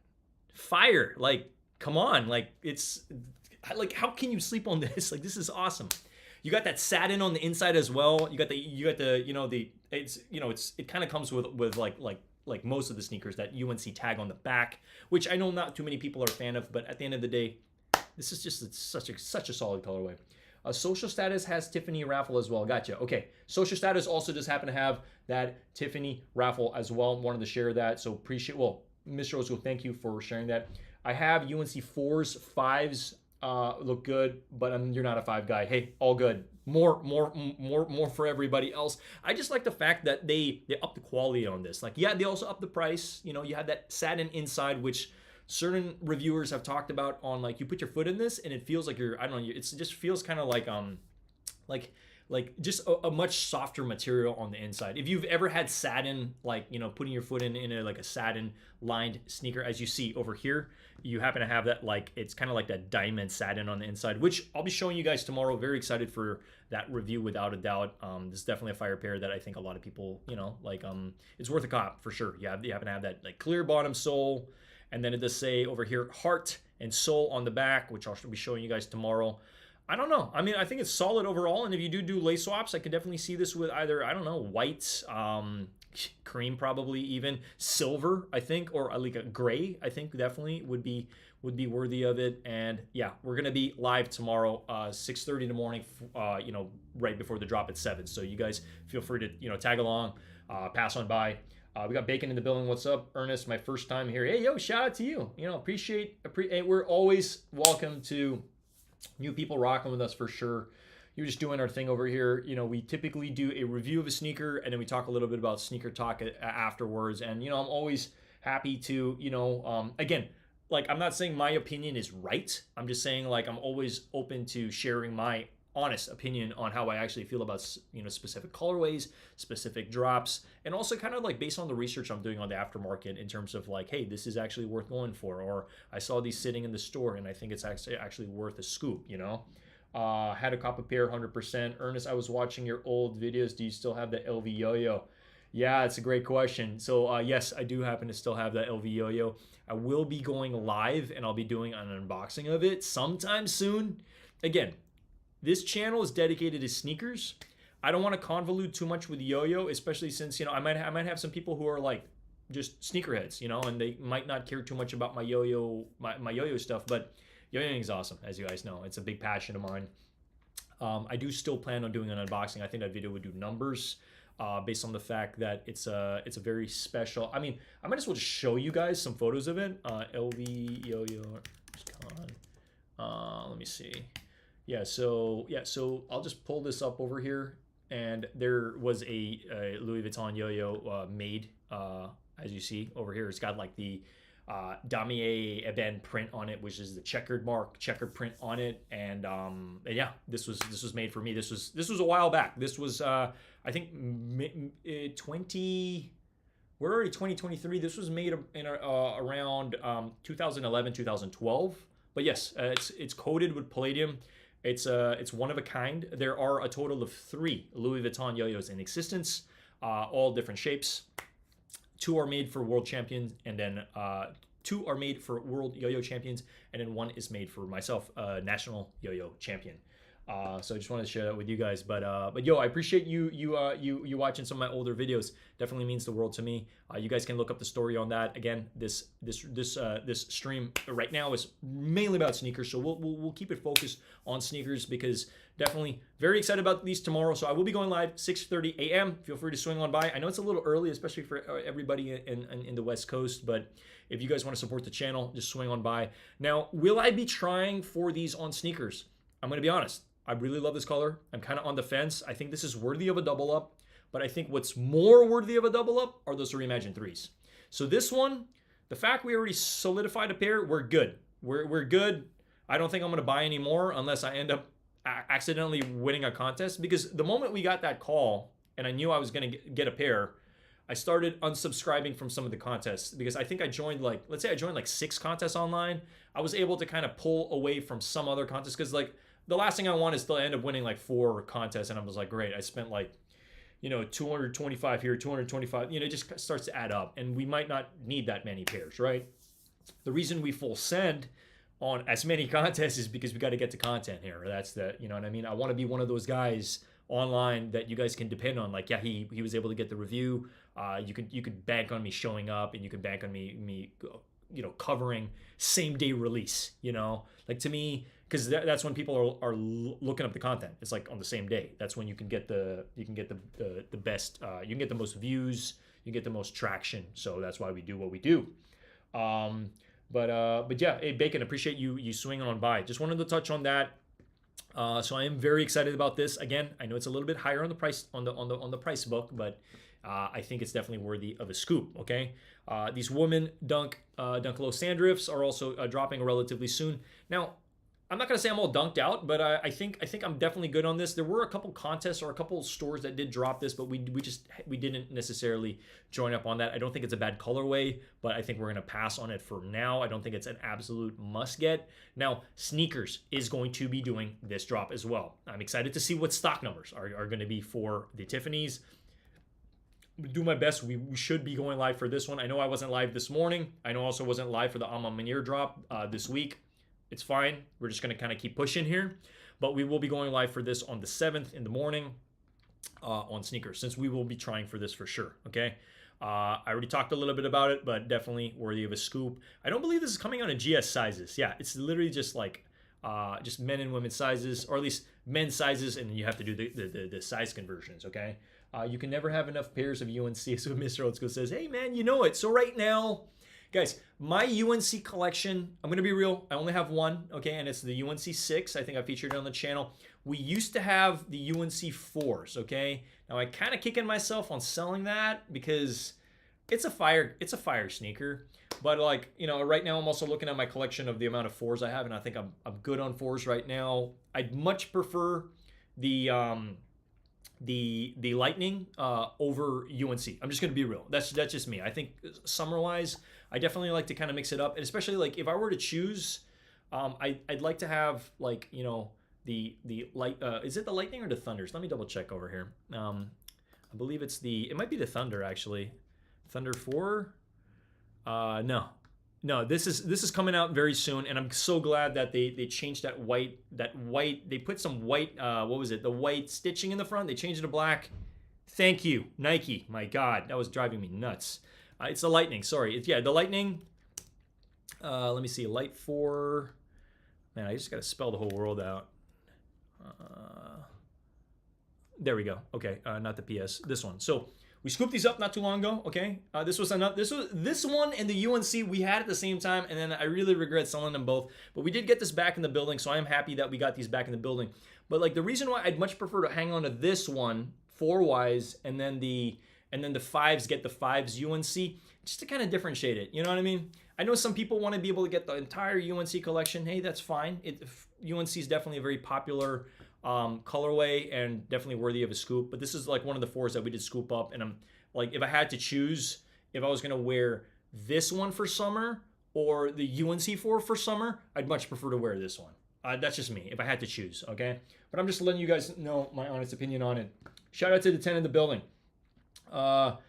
Fire. Like come on. Like it's like how can you sleep on this? Like this is awesome. You got that satin on the inside as well. You got the you know the it's you know it kind of comes with like most of the sneakers, that UNC tag on the back, which I know not too many people are a fan of, but at the end of the day, this is just such a solid colorway. Social Status has Tiffany raffle as well. Gotcha. Okay. Social Status also just happen to have that Tiffany raffle as well. Wanted to share that. So appreciate, well, Mr. Roscoe, thank you for sharing that. I have UNC 4s, 5s look good, but you're not a 5 guy. Hey, all good. More for everybody else. I just like the fact that they up the quality on this. Like, yeah, they also up the price. You know, you have that satin inside, which certain reviewers have talked about on, like, you put your foot in this and it feels like you're, I don't know, it just feels kind of like just a much softer material on the inside. If you've ever had satin, like, you know, putting your foot in like a satin lined sneaker, as you see over here, you happen to have that, like, it's kind of like that diamond satin on the inside, which I'll be showing you guys tomorrow. Very excited for that review without a doubt. This is definitely a fire pair that I think a lot of people, you know, like, it's worth a cop for sure. Yeah, you happen to have that like clear bottom sole, and then it does say over here heart and soul on the back, which I'll be showing you guys tomorrow. I don't know. I mean, I think it's solid overall. And if you do lace swaps, I could definitely see this with either, I don't know, white, cream, probably even silver, I think, or like a gray, I think definitely would be worthy of it. And yeah, we're going to be live tomorrow, 6:30 in the morning, you know, right before the drop at 7. So you guys feel free to, you know, tag along, pass on by. We got Bacon in the building. What's up, Ernest? My first time here. Hey, yo, shout out to you. You know, appreciate we're always welcome to new people rocking with us for sure. You're just doing our thing over here. You know, we typically do a review of a sneaker and then we talk a little bit about sneaker talk afterwards. And, you know, I'm always happy to, you know, again, like, I'm not saying my opinion is right. I'm just saying, like, I'm always open to sharing my honest opinion on how I actually feel about, you know, specific colorways, specific drops, and also kind of like based on the research I'm doing on the aftermarket in terms of like, hey, this is actually worth going for, or I saw these sitting in the store and I think it's actually worth a scoop, you know. Had a cop a pair 100%. Ernest, I was watching your old videos. Do you still have the LV yo-yo? Yeah, it's a great question. So yes, I do happen to still have that LV yo-yo. I will be going live and I'll be doing an unboxing of it sometime soon. Again, this channel is dedicated to sneakers. I don't want to convolute too much with yo-yo, especially since, you know, I might have some people who are like just sneakerheads, you know, and they might not care too much about my yo-yo stuff, but yo-yoing is awesome, as you guys know. It's a big passion of mine. I do still plan on doing an unboxing. I think that video would do numbers based on the fact that it's a very special. I mean, I might as well just show you guys some photos of it. LV yo-yo. Let me see. Yeah, so I'll just pull this up over here, and there was a Louis Vuitton yo-yo made, as you see over here. It's got like the damier ebene print on it, which is the checkered print on it, and yeah, this was made for me. This was a while back. This was I think we're already 2023. This was made in around 2011, 2012. But yes, it's coated with palladium. It's one of a kind. There are a total of 3 Louis Vuitton yo-yos in existence, all different shapes. 2 are made for world champions, and then 2 are made for world yo-yo champions, and then 1 is made for myself, national yo-yo champion. So I just wanted to share that with you guys. But yo, I appreciate you watching some of my older videos. Definitely means the world to me. You guys can look up the story on that. Again, this stream right now is mainly about sneakers, so we'll keep it focused on sneakers because definitely very excited about these tomorrow. So I will be going live 6:30 a.m. Feel free to swing on by. I know it's a little early, especially for everybody in the West Coast, but if you guys want to support the channel, just swing on by. Now, will I be trying for these on sneakers? I'm going to be honest. I really love this color. I'm kind of on the fence. I think this is worthy of a double up, but I think what's more worthy of a double up are those Reimagined 3s. So this one, the fact we already solidified a pair, we're good. We're good. I don't think I'm gonna buy any more unless I end up accidentally winning a contest, because the moment we got that call and I knew I was gonna get a pair, I started unsubscribing from some of the contests, because I think I joined, like, let's say I joined like 6 contests online. I was able to kind of pull away from some other contests, because like the last thing I want is to end up winning like 4 contests, and I was like, great, I spent like, 225 here, 225, it just starts to add up, and we might not need that many pairs, right? The reason we full send on as many contests is because we got to get to content here. That's the, you know what I mean? I want to be one of those guys online that you guys can depend on. Like, yeah, he was able to get the review. You could bank on me showing up, and you could bank on me covering same day release. Like, to me, because that's when people are looking up the content. It's like on the same day. That's when you can get the best. You can get the most views. You get the most traction. So that's why we do what we do. But yeah, hey Bacon, appreciate you swinging on by. Just wanted to touch on that. So I am very excited about this. Again, I know it's a little bit higher on the price on the price book, but I think it's definitely worthy of a scoop. Okay, these women Dunk Low Sandrifts are also dropping relatively soon. Now, I'm not gonna say I'm all dunked out, but I think I'm definitely good on this. There were a couple contests or a couple stores that did drop this, but we didn't necessarily join up on that. I don't think it's a bad colorway, but I think we're gonna pass on it for now. I don't think it's an absolute must get. Now, Sneakers is going to be doing this drop as well. I'm excited to see what stock numbers are going to be for the Tiffany's. Do my best. We should be going live for this one. I know I wasn't live this morning. I know I also wasn't live for the Alma Manier drop this week. It's fine. We're just going to kind of keep pushing here. But we will be going live for this on the 7th in the morning on Sneakers, since we will be trying for this for sure. Okay. I already talked a little bit about it, but definitely worthy of a scoop. I don't believe this is coming out in GS sizes. Yeah, it's literally just like just men and women sizes, or at least men's sizes, and then you have to do the size conversions. Okay. You can never have enough pairs of UNC. So Mr. Old School says, hey man, you know it. So right now, guys, my UNC collection, I'm going to be real, I only have one, okay, and it's the UNC 6. I think I featured it on the channel. We used to have the UNC 4s, okay? Now, I kind of kicking myself on selling that because it's a fire sneaker. But like, right now I'm also looking at my collection of the amount of 4s I have, and I think I'm good on 4s right now. I'd much prefer the Lightning over UNC. I'm just gonna be real. That's just me. I think summer-wise, I definitely like to kind of mix it up, and especially like if I were to choose, I'd like to have like the light. Is it the Lightning or the Thunders? Let me double check over here. I believe it might be the Thunder actually. Thunder 4. No, this is coming out very soon, and I'm so glad that they changed that white. They put some white. What was it? The white stitching in the front. They changed it to black. Thank you, Nike. My God, that was driving me nuts. It's the Lightning. Sorry, the Lightning. Let me see. Light 4. Man, I just got to spell the whole world out. There we go. Okay, not the PS. This one. So. We scooped these up not too long ago, okay? This one and the UNC we had at the same time, and then I really regret selling them both. But we did get this back in the building, so I am happy that we got these back in the building. But like the reason why I'd much prefer to hang on to this one 4Ys, and then the 5s get the 5s UNC, just to kind of differentiate it. You know what I mean? I know some people want to be able to get the entire UNC collection. Hey, that's fine. UNC is definitely a very popular colorway and definitely worthy of a scoop, but this is like one of the 4s that we did scoop up, and I'm like, if I had to choose, if I was gonna wear this one for summer or the UNC 4 for summer, I'd much prefer to wear this one. That's just me, if I had to choose, okay? But I'm just letting you guys know my honest opinion on it. Shout out to the 10 in the building. What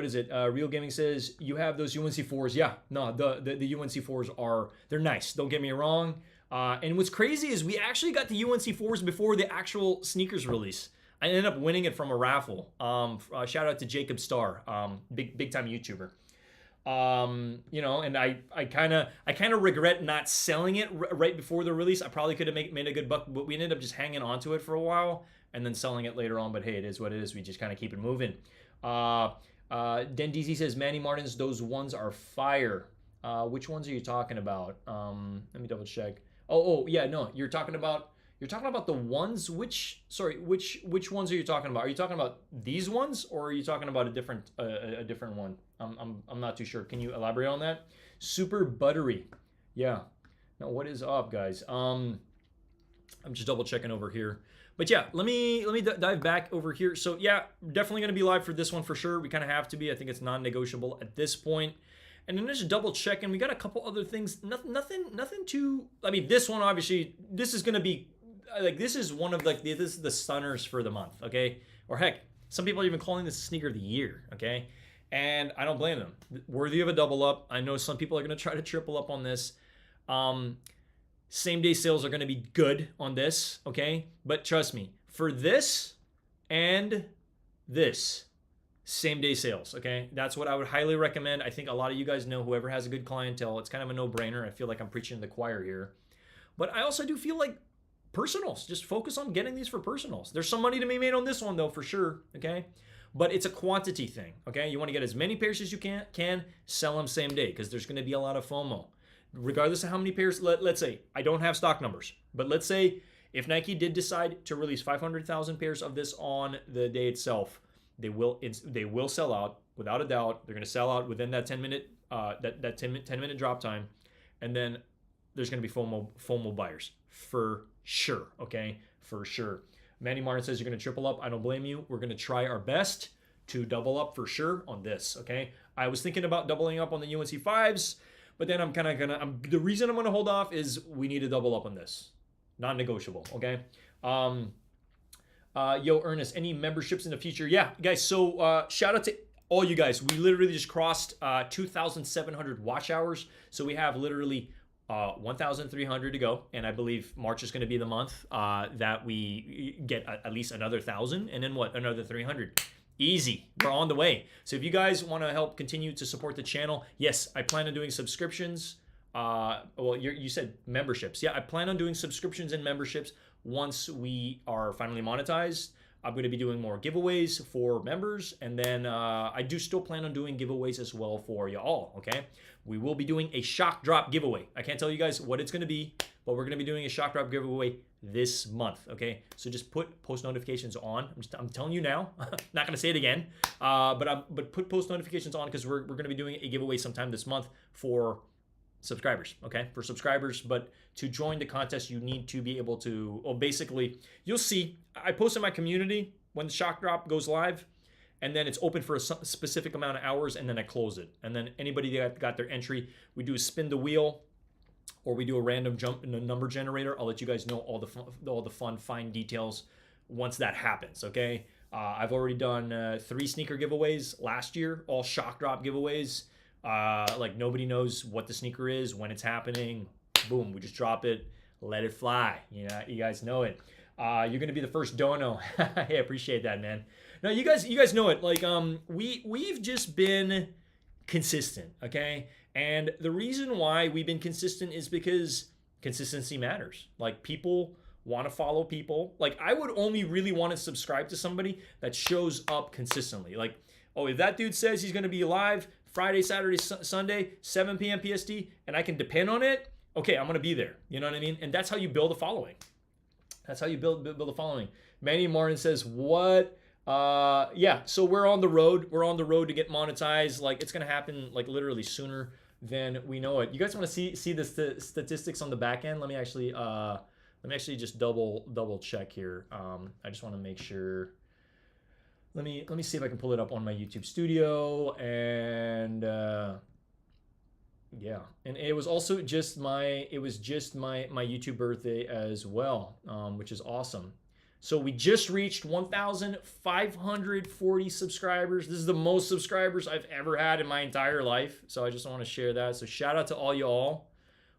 is it? Real Gaming says you have those UNC 4s. Yeah, no, the UNC 4s they're nice. Don't get me wrong. And what's crazy is we actually got the UNC 4s before the actual Sneakers release. I ended up winning it from a raffle. Shout out to Jacob Starr, big time YouTuber. And I kind of regret not selling it right before the release. I probably could have made a good buck, but we ended up just hanging on to it for a while and then selling it later on. But hey, it is what it is. We just kind of keep it moving. Den DZ says Manny Martins, those ones are fire. Which ones are you talking about? Let me double check. Oh yeah, no, you're talking about the ones. Which ones are you talking about? Are you talking about these ones, or are you talking about a different one? I'm not too sure. Can you elaborate on that? Super buttery. Yeah, Now, what is up, guys? I'm just double checking over here. But yeah, let me dive back over here. So yeah, definitely gonna be live for this one for sure. We kind of have to be. I think it's non-negotiable at this point. And then just double checking. We got a couple other things. Nothing too. I mean, this one obviously. This is gonna be like this is one of like this is the stunners for the month. Okay, or heck, some people are even calling this a sneaker of the year. Okay, and I don't blame them. Worthy of a double up. I know some people are gonna try to triple up on this. Same day sales are going to be good on this, okay? But trust me, for this and this, same day sales, okay? That's what I would highly recommend. I think a lot of you guys know, whoever has a good clientele, it's kind of a no-brainer. I feel like I'm preaching to the choir here. But I also do feel like personals, just focus on getting these for personals. There's some money to be made on this one though, for sure, okay? But it's a quantity thing, okay? You want to get as many pairs as you can sell them same day, because there's going to be a lot of FOMO. Regardless of how many pairs, let's say, I don't have stock numbers, but let's say if Nike did decide to release 500,000 pairs of this on the day itself, they will sell out without a doubt. They're going to sell out within that 10-minute 10-minute drop time, and then there's going to be FOMO buyers for sure. Okay, for sure. Manny Martin says you're going to triple up. I don't blame you. We're going to try our best to double up for sure on this. Okay, I was thinking about doubling up on the UNC 5s. But then I'm kind of the reason I'm gonna hold off is we need to double up on this, non-negotiable. Okay. Yo, Ernest, any memberships in the future? Yeah, guys. So shout out to all you guys. We literally just crossed 2,700 watch hours. So we have literally 1,300 to go, and I believe March is going to be the month that we get at least another 1,000, and then what? Another 300. Easy. We're on the way. So if you guys want to help continue to support the channel, yes, I plan on doing subscriptions. Well, you said memberships. Yeah, I plan on doing subscriptions and memberships once we are finally monetized. I'm going to be doing more giveaways for members, and then I do still plan on doing giveaways as well for you all, okay? We will be doing a shock drop giveaway. I can't tell you guys what it's going to be, but we're going to be doing a shock drop giveaway this month, okay? So just put post notifications on. I'm telling you now. Not going to say it again, but put post notifications on, because we're going to be doing a giveaway sometime this month for subscribers, okay? For subscribers, but to join the contest, you need to be able to, well, basically, you'll see, I post in my community when the shock drop goes live, and then it's open for a specific amount of hours, and then I close it. And then anybody that got their entry, we do a spin the wheel, or we do a random jump in the number generator. I'll let you guys know all the fun, fine details once that happens, okay? I've already done 3 sneaker giveaways last year, all shock drop giveaways. Like nobody knows what the sneaker is, when it's happening. Boom, we just drop it, let it fly. You know, you guys know it. You're gonna be the first dono. Hey, I appreciate that, man. No, you guys know it. Like we've just been consistent, okay? And the reason why we've been consistent is because consistency matters. Like people want to follow people. Like I would only really want to subscribe to somebody that shows up consistently. Like, oh, if that dude says he's gonna be live Friday, Saturday, Sunday, 7 p.m. PST, and I can depend on it, okay, I'm going to be there. You know what I mean? And that's how you build a following. That's how you build a following. Manny Martin says, what? Yeah, so we're on the road. We're on the road to get monetized. Like, it's going to happen, like, literally sooner than we know it. You guys want to see the statistics on the back end? Let me actually just double check here. I just want to make sure. Let me see if I can pull it up on my YouTube studio, and yeah, and it was also just my YouTube birthday as well, which is awesome. So we just reached 1,540 subscribers. This is the most subscribers I've ever had in my entire life. So I just want to share that. So shout out to all y'all.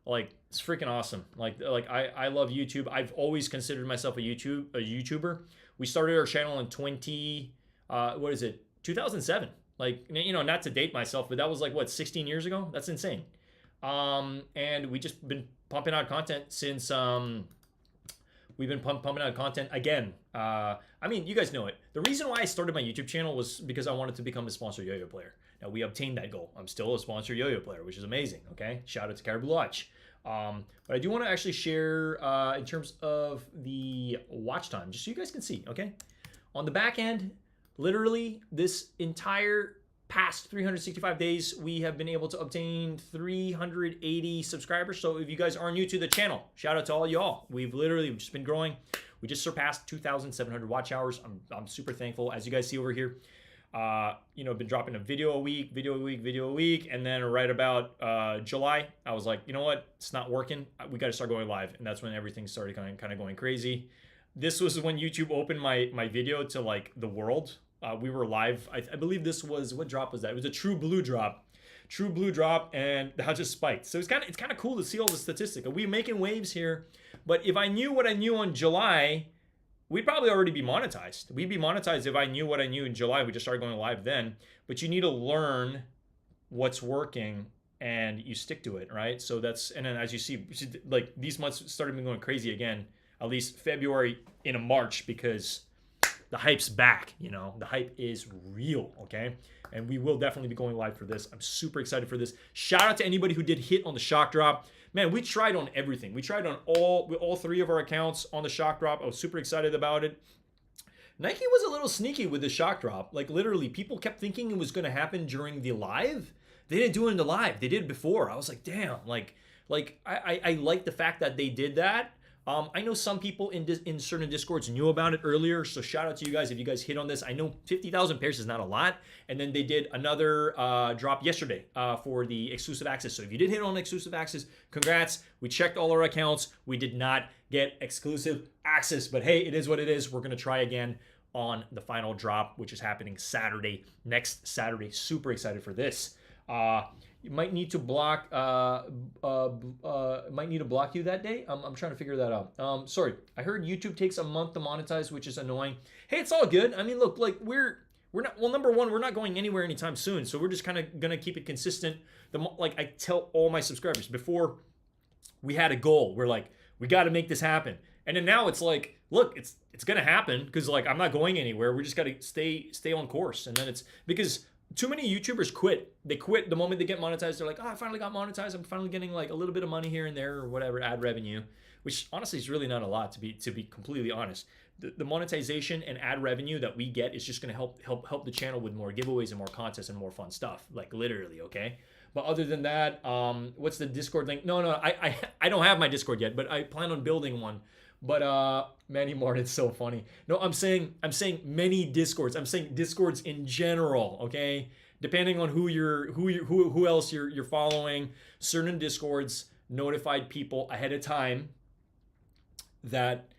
Like, it's freaking awesome. Like I love YouTube. I've always considered myself a YouTuber. We started our channel in 2007. Like, you know, not to date myself, but that was like, what, 16 years ago? That's insane. And we just been pumping out content since, we've been pumping out content again. I mean, you guys know it. The reason why I started my YouTube channel was because I wanted to become a sponsored yo-yo player. Now, we obtained that goal. I'm still a sponsored yo-yo player, which is amazing, okay? Shout out to Caribou Watch. But I do want to actually share in terms of the watch time, just so you guys can see, okay? On the back end, literally, this entire past 365 days, we have been able to obtain 380 subscribers. So if you guys are new to the channel, shout out to all y'all. We've literally just been growing. We just surpassed 2,700 watch hours. I'm super thankful. As you guys see over here, you know, been dropping a video a week, and then right about July, I was like, you know what, it's not working. We got to start going live, and that's when everything started kind of going crazy. This was when YouTube opened my video to like the world. We were live. I believe this was, what drop was that? It was a true blue drop, and that just spiked. So it's kind of cool to see all the statistics. We're making waves here, but if I knew what I knew on July, we'd probably already be monetized. We'd be monetized if I knew what I knew in July. We just started going live then. But you need to learn what's working and you stick to it, right? So that's, and then as you see, like these months started going crazy again, at least February into March, because the hype's back, you know, the hype is real, okay? And we will definitely be going live for this. I'm super excited for this. Shout out to anybody who did hit on the shock drop. Man, we tried on everything. We tried on all three of our accounts on the shock drop. I was super excited about it. Nike was a little sneaky with the shock drop. Like literally, people kept thinking it was going to happen during the live. They didn't do it in the live. They did it before. I was like, damn. Like I like the fact that they did that. I know some people in certain Discords knew about it earlier, so shout out to you guys if you guys hit on this. I know 50,000 pairs is not a lot, and then they did another drop yesterday for the exclusive access. So if you did hit on exclusive access, congrats. We checked all our accounts. We did not get exclusive access, but hey, it is what it is. We're going to try again on the final drop, which is happening Saturday, next Saturday. Super excited for this. You might need to block you that day. I'm trying to figure that out. Sorry, I heard YouTube takes a month to monetize, which is annoying. Hey, it's all good. I mean, look, like we're not, well, number one, we're not going anywhere anytime soon, so we're just kind of gonna keep it consistent. Like I tell all my subscribers, before we had a goal, we're like, we got to make this happen, and then now it's like, look, it's gonna happen because like I'm not going anywhere. We just got to stay on course, and then it's because too many YouTubers quit. They quit the moment they get monetized. They're like, oh, I finally got monetized. I'm finally getting like a little bit of money here and there or whatever, ad revenue, which honestly is really not a lot, to be completely honest. The monetization and ad revenue that we get is just going to help the channel with more giveaways and more contests and more fun stuff, like literally, okay? But other than that, what's the Discord link? No, I don't have my Discord yet, but I plan on building one. But Manny Martin's so funny. No, I'm saying many Discords. I'm saying Discords in general, okay? Depending on who else you're following, certain Discords notified people ahead of time that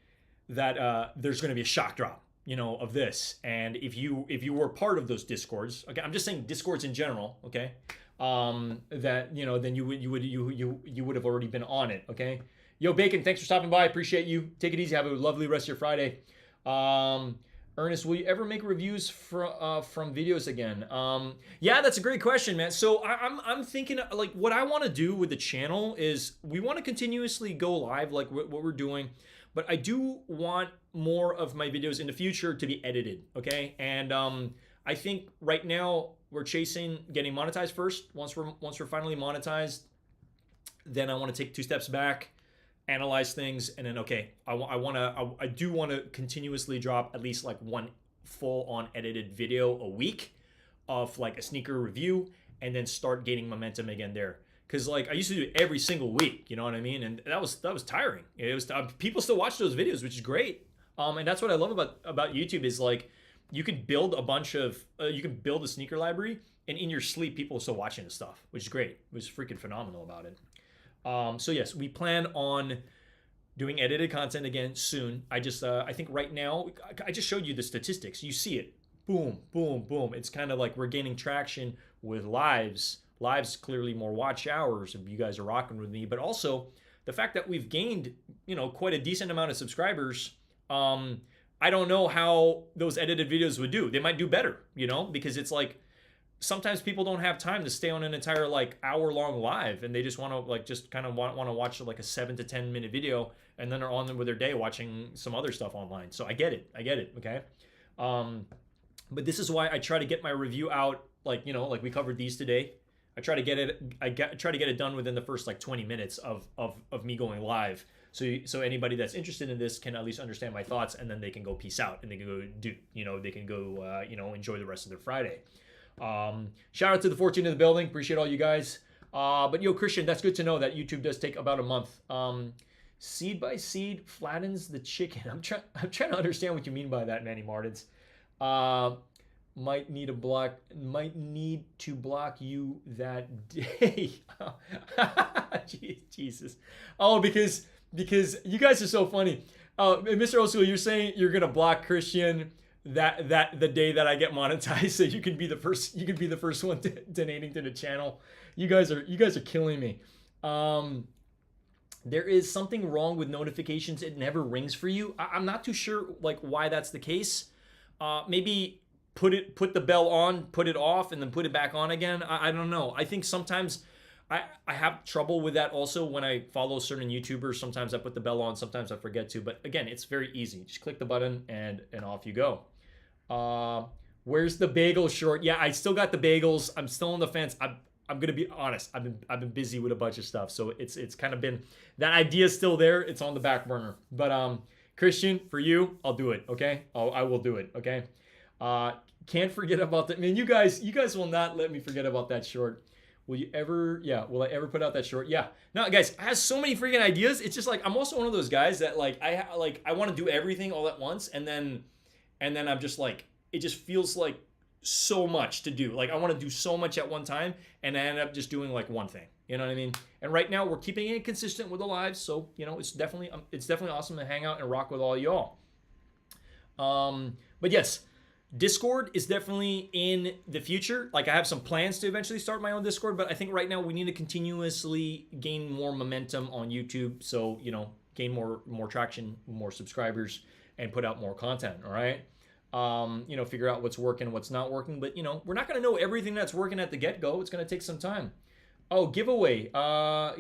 there's going to be a shock drop, you know, of this. And if you were part of those Discords, okay, I'm just saying Discords in general, okay? That, you know, then you would have already been on it, okay? Yo, Bacon, thanks for stopping by. Appreciate you. Take it easy. Have a lovely rest of your Friday. Ernest, will you ever make reviews from videos again? Yeah, that's a great question, man. So I'm thinking, like, what I want to do with the channel is we want to continuously go live, like what we're doing. But I do want more of my videos in the future to be edited, okay? And I think right now we're chasing getting monetized first. Once we're finally monetized, then I want to take 2 steps back, analyze things, and then okay, I do want to continuously drop at least like 1 full-on edited video a week of like a sneaker review, and then start gaining momentum again there. Because like I used to do it every single week, you know what I mean, and that was tiring. It was people still watch those videos, which is great. And that's what I love about YouTube is like you could build a bunch of you can build a sneaker library, and in your sleep people are still watching this stuff, which is great. It was freaking phenomenal about it. So yes, we plan on doing edited content again soon. I think right now, I just showed you the statistics. You see it, boom, boom, boom. It's kind of like we're gaining traction with lives. Lives clearly more watch hours if you guys are rocking with me, but also the fact that we've gained, you know, quite a decent amount of subscribers. I don't know how those edited videos would do. They might do better, you know, because it's like, sometimes people don't have time to stay on an entire like hour-long live, and they just want to like just kind of want to watch like a 7 to 10 minute video, and then they're on with their day watching some other stuff online. So I get it, okay? But this is why I try to get my review out, like, you know, like we covered these today. I try to get it done within the first like 20 minutes of me going live. So anybody that's interested in this can at least understand my thoughts, and then they can go peace out, and they can go do, you know, they can go you know, enjoy the rest of their Friday. Shout out to the 14 in the building. Appreciate all you guys. But yo, Christian, that's good to know that YouTube does take about a month. Seed by seed flattens the chicken. I'm trying to understand what you mean by that, Manny Martins. Might need to block you that day. Jesus. Oh, because you guys are so funny. Mr. Osu, you're saying you're gonna block Christian that the day that I get monetized, so you can be the first one donating to the channel. You guys are killing me. There is something wrong with notifications. It never rings for you. I'm not too sure like why that's the case. Maybe put the bell on, put it off, and then put it back on again. I don't know. I think sometimes I have trouble with that also when I follow certain YouTubers. Sometimes I put the bell on, sometimes I forget to. But again, it's very easy. Just click the button and off you go. Where's the bagel short? Yeah, I still got the bagels. I'm still on the fence. I'm gonna be honest. I've been busy with a bunch of stuff, so it's kind of been, that idea's still there. It's on the back burner. But Christian, for you, I'll do it. Okay, I will do it. Okay. Can't forget about that. Man, you guys will not let me forget about that short. Will you ever? Yeah. Will I ever put out that short? Yeah. Now, guys, I have so many freaking ideas. It's just like I'm also one of those guys that I want to do everything all at once, and then I'm just like, it just feels like so much to do. Like I want to do so much at one time, and I end up just doing like one thing. You know what I mean? And right now we're keeping it consistent with the lives, so you know it's definitely awesome to hang out and rock with all y'all. But yes, Discord is definitely in the future. Like I have some plans to eventually start my own Discord, but I think right now we need to continuously gain more momentum on YouTube. So, you know, gain more traction, more subscribers, and put out more content. All right. You know, figure out what's working, what's not working. But you know, we're not gonna know everything that's working at the get-go. It's gonna take some time. Oh, giveaway. Oh,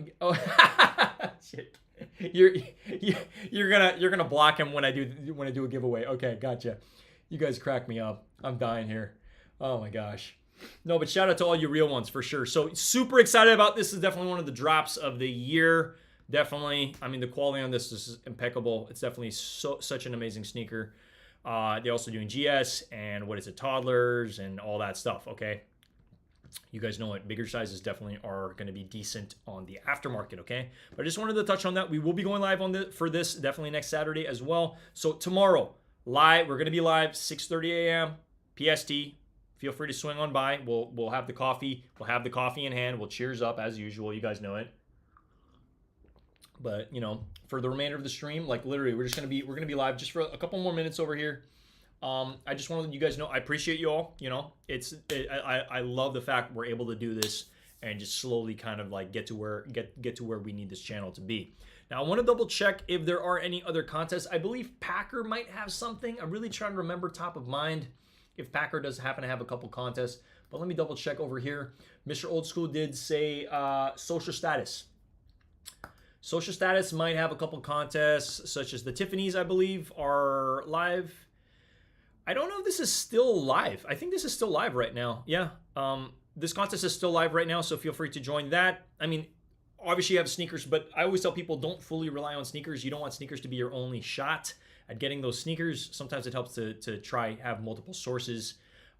shit. You're gonna block him when I do a giveaway. Okay, gotcha. You guys crack me up. I'm dying here. Oh my gosh. No, but shout out to all you real ones for sure. So super excited about this. Is definitely one of the drops of the year. Definitely. I mean, the quality on this is impeccable. It's definitely such an amazing sneaker. They're also doing GS and what is it, toddlers and all that stuff. Okay. You guys know it. Bigger sizes definitely are going to be decent on the aftermarket. Okay. But I just wanted to touch on that. We will be going live for this definitely next Saturday as well. So tomorrow, live, we're going to be live 6:30 a.m. PST. Feel free to swing on by. We'll have the coffee. We'll have the coffee in hand. We'll cheers up as usual. You guys know it. But you know, for the remainder of the stream, like literally, we're gonna be live just for a couple more minutes over here. I just want to let you guys know I appreciate you all. You know, I love the fact we're able to do this and just slowly kind of like get to where we need this channel to be. Now I want to double check if there are any other contests. I believe Packer might have something. I'm really trying to remember top of mind if Packer does happen to have a couple contests. But let me double check over here. Mr. Old School did say social status. Social status might have a couple contests, such as the Tiffany's, I believe, are live. I don't know if this is still live. I think this is still live right now. Yeah, this contest is still live right now, so feel free to join that. I mean, obviously you have sneakers, but I always tell people don't fully rely on sneakers. You don't want sneakers to be your only shot at getting those sneakers. Sometimes it helps to try have multiple sources.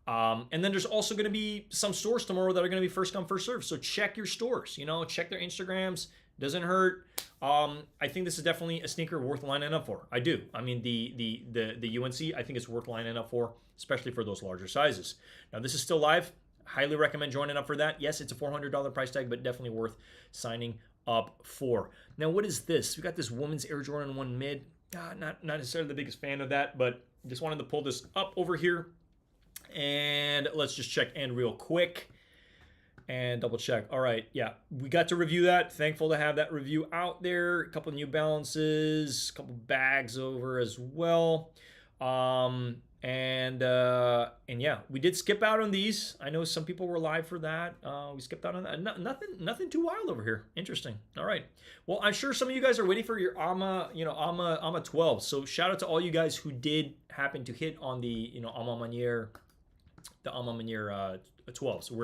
And then there's also going to be some stores tomorrow that are going to be first come, first serve. So check your stores, you know, check their Instagrams. Doesn't hurt. I think this is definitely a sneaker worth lining up for. I do. I mean, the UNC, I think it's worth lining up for, especially for those larger sizes. Now, this is still live. Highly recommend joining up for that. Yes, it's a $400 price tag, but definitely worth signing up for. Now, what is this? We got this women's Air Jordan 1 mid. Not necessarily the biggest fan of that, but just wanted to pull this up over here. And let's just check in real quick. And double check. All right, yeah, we got to review that. Thankful to have that review out there. A couple of New Balances, a couple bags over as well. And yeah, we did skip out on these. I know some people were live for that. We skipped out on that. Nothing too wild over here. Interesting. All right. Well, I'm sure some of you guys are waiting for your AMA 12. So shout out to all you guys who did happen to hit on the AMA Manier 12. So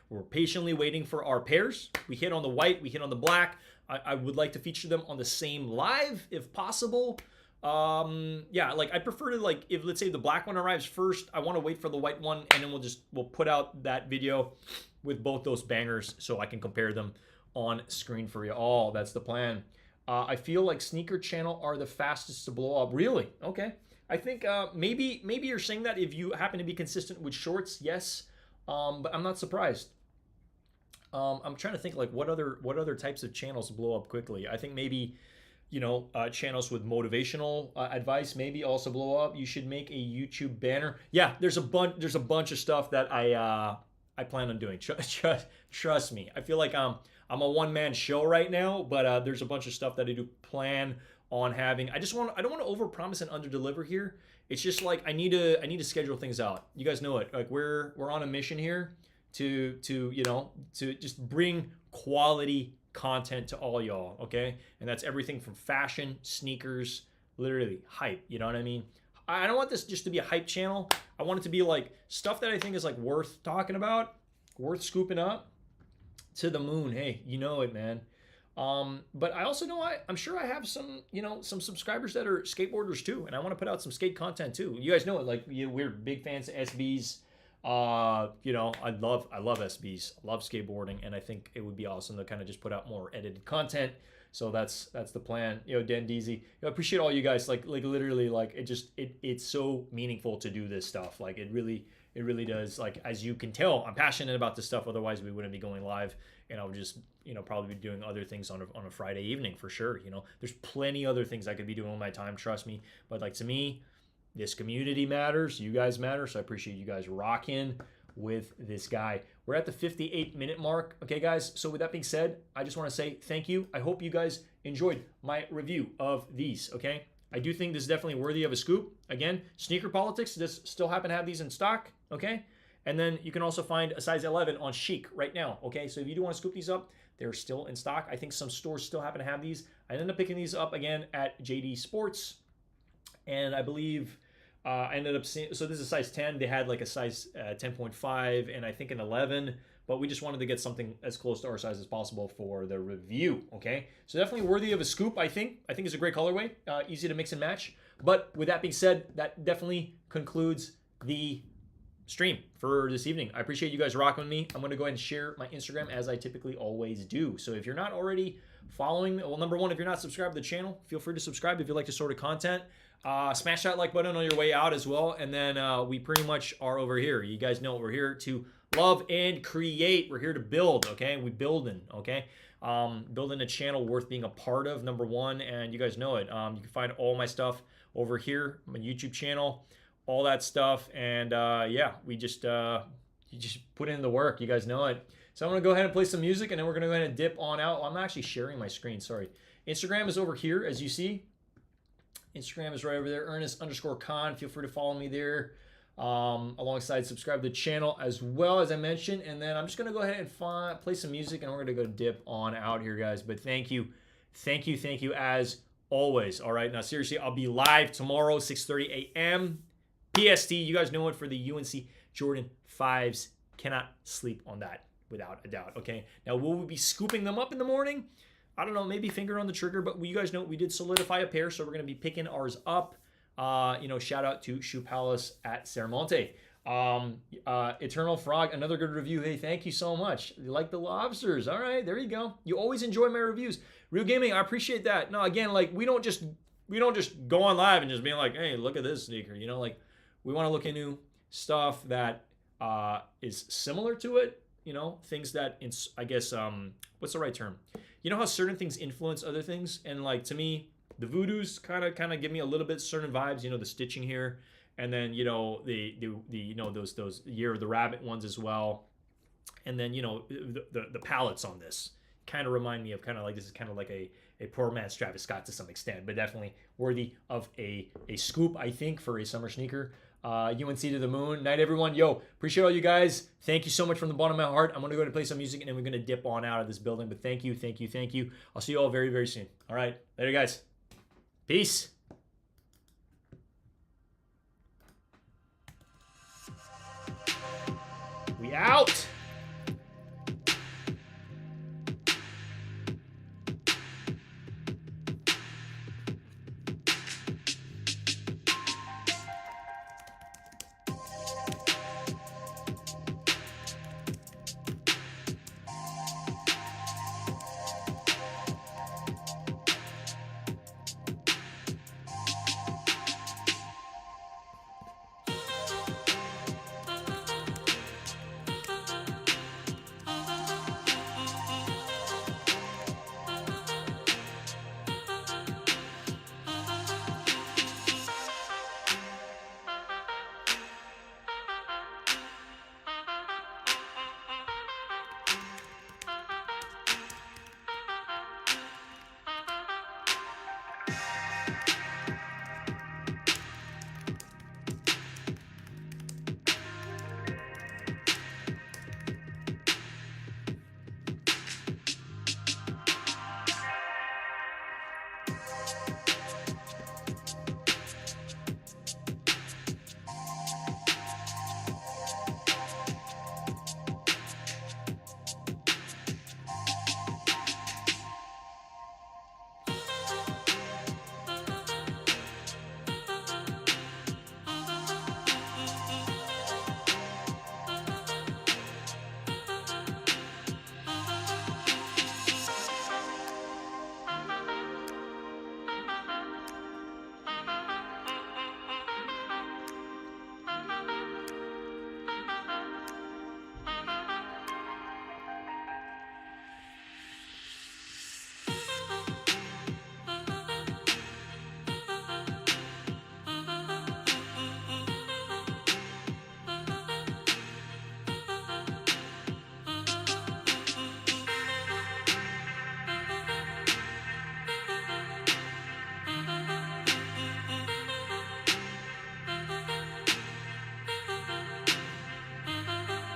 we're patiently waiting for our pairs. We hit on the white, we hit on the black. I would like to feature them on the same live if possible. Yeah, like I prefer to, like, if let's say the black one arrives first, I want to wait for the white one, and then we'll put out that video with both those bangers so I can compare them on screen for you all. That's the plan. I feel like sneaker channel are the fastest to blow up. Really? Okay. I think maybe you're saying that if you happen to be consistent with shorts, yes. But I'm not surprised. I'm trying to think like what other types of channels blow up quickly. I think maybe, you know, channels with motivational advice maybe also blow up. You should make a YouTube banner. Yeah, there's a bunch of stuff that I plan on doing. Trust me. I feel like I'm a one-man show right now, but there's a bunch of stuff that I do plan on having. I don't want to overpromise and underdeliver here. It's just like I need to schedule things out. You guys know it. Like we're on a mission here to you know, to just bring quality content to all y'all, okay? And that's everything from fashion, sneakers, literally hype, you know what I mean? I don't want this just to be a hype channel. I want it to be like stuff that I think is like worth talking about, worth scooping up to the moon. Hey, you know it, man. But I also know I'm sure I have some, you know, some subscribers that are skateboarders too, and I want to put out some skate content too. You guys know it, like we're big fans of SBs. You know, I love SBs, love skateboarding, and I think it would be awesome to kind of just put out more edited content. So that's the plan. You know, Dan Deasy, I appreciate all you guys. Like literally, like it's so meaningful to do this stuff. Like it really does. Like as you can tell, I'm passionate about this stuff. Otherwise, we wouldn't be going live, and I would just, you know, probably be doing other things on a Friday evening for sure. You know, there's plenty other things I could be doing with my time. Trust me. But like to me, this community matters. You guys matter. So I appreciate you guys rocking with this guy. We're at the 58-minute mark. Okay, guys. So with that being said, I just want to say thank you. I hope you guys enjoyed my review of these. Okay. I do think this is definitely worthy of a scoop. Again, Sneaker Politics does still happen to have these in stock. Okay. And then you can also find a size 11 on Chic right now. Okay. So if you do want to scoop these up, they're still in stock. I think some stores still happen to have these. I ended up picking these up again at JD Sports. And I believe I ended up seeing, so this is a size 10. They had like a size 10.5 and I think an 11, but we just wanted to get something as close to our size as possible for the review. Okay, so definitely worthy of a scoop. I think it's a great colorway, easy to mix and match. But with that being said, that definitely concludes the stream for this evening. I appreciate you guys rocking with me. I'm going to go ahead and share my Instagram as I typically always do. So if you're not already following, well, number one, if you're not subscribed to the channel, feel free to subscribe if you like this sort of content. Smash that like button on your way out as well. And then we pretty much are over here. You guys know we're here to love and create. We're here to build, okay? We building, okay? Building a channel worth being a part of, number one, and you guys know it. You can find all my stuff over here, my YouTube channel, all that stuff. And yeah, we just, you just put in the work. You guys know it. So I'm going to go ahead and play some music, and then we're going to go ahead and dip on out. I'm actually sharing my screen, sorry. Instagram is over here, as you see. Instagram is right over there, Ernest_Con. Feel free to follow me there. Alongside subscribe to the channel as well, as I mentioned. And then I'm just going to go ahead and play some music, and we're going to go dip on out here, guys. But thank you as always. All right, now seriously, I'll be live tomorrow, 6:30 a.m. PST. You guys know it for the UNC Jordan 5s. Cannot sleep on that without a doubt, okay? Now, will we be scooping them up in the morning? I don't know, maybe finger on the trigger, but you guys know we did solidify a pair, so we're going to be picking ours up. You know, shout out to Shoe Palace at Sermonte. Eternal Frog, another good review. Hey, thank you so much. You like the lobsters? All right, there you go. You always enjoy my reviews. Real Gaming, I appreciate that. No, again, like we don't just go on live and just being like, hey, look at this sneaker. You know, like we want to look into stuff that is similar to it. You know, things that I guess what's the right term? You know how certain things influence other things, and like to me, the Voodoos kind of give me a little bit certain vibes. You know, the stitching here, and then you know the you know those Year of the Rabbit ones as well, and then you know the palettes on this kind of remind me of kind of like this is kind of like a poor man's Travis Scott to some extent, but definitely worthy of a scoop, I think, for a summer sneaker. UNC to the moon. Night, everyone. Yo, appreciate all you guys. Thank you so much from the bottom of my heart. I'm going to go ahead and play some music, and then we're going to dip on out of this building. But thank you. I'll see you all very, very soon. All right. Later, guys. Peace. We out.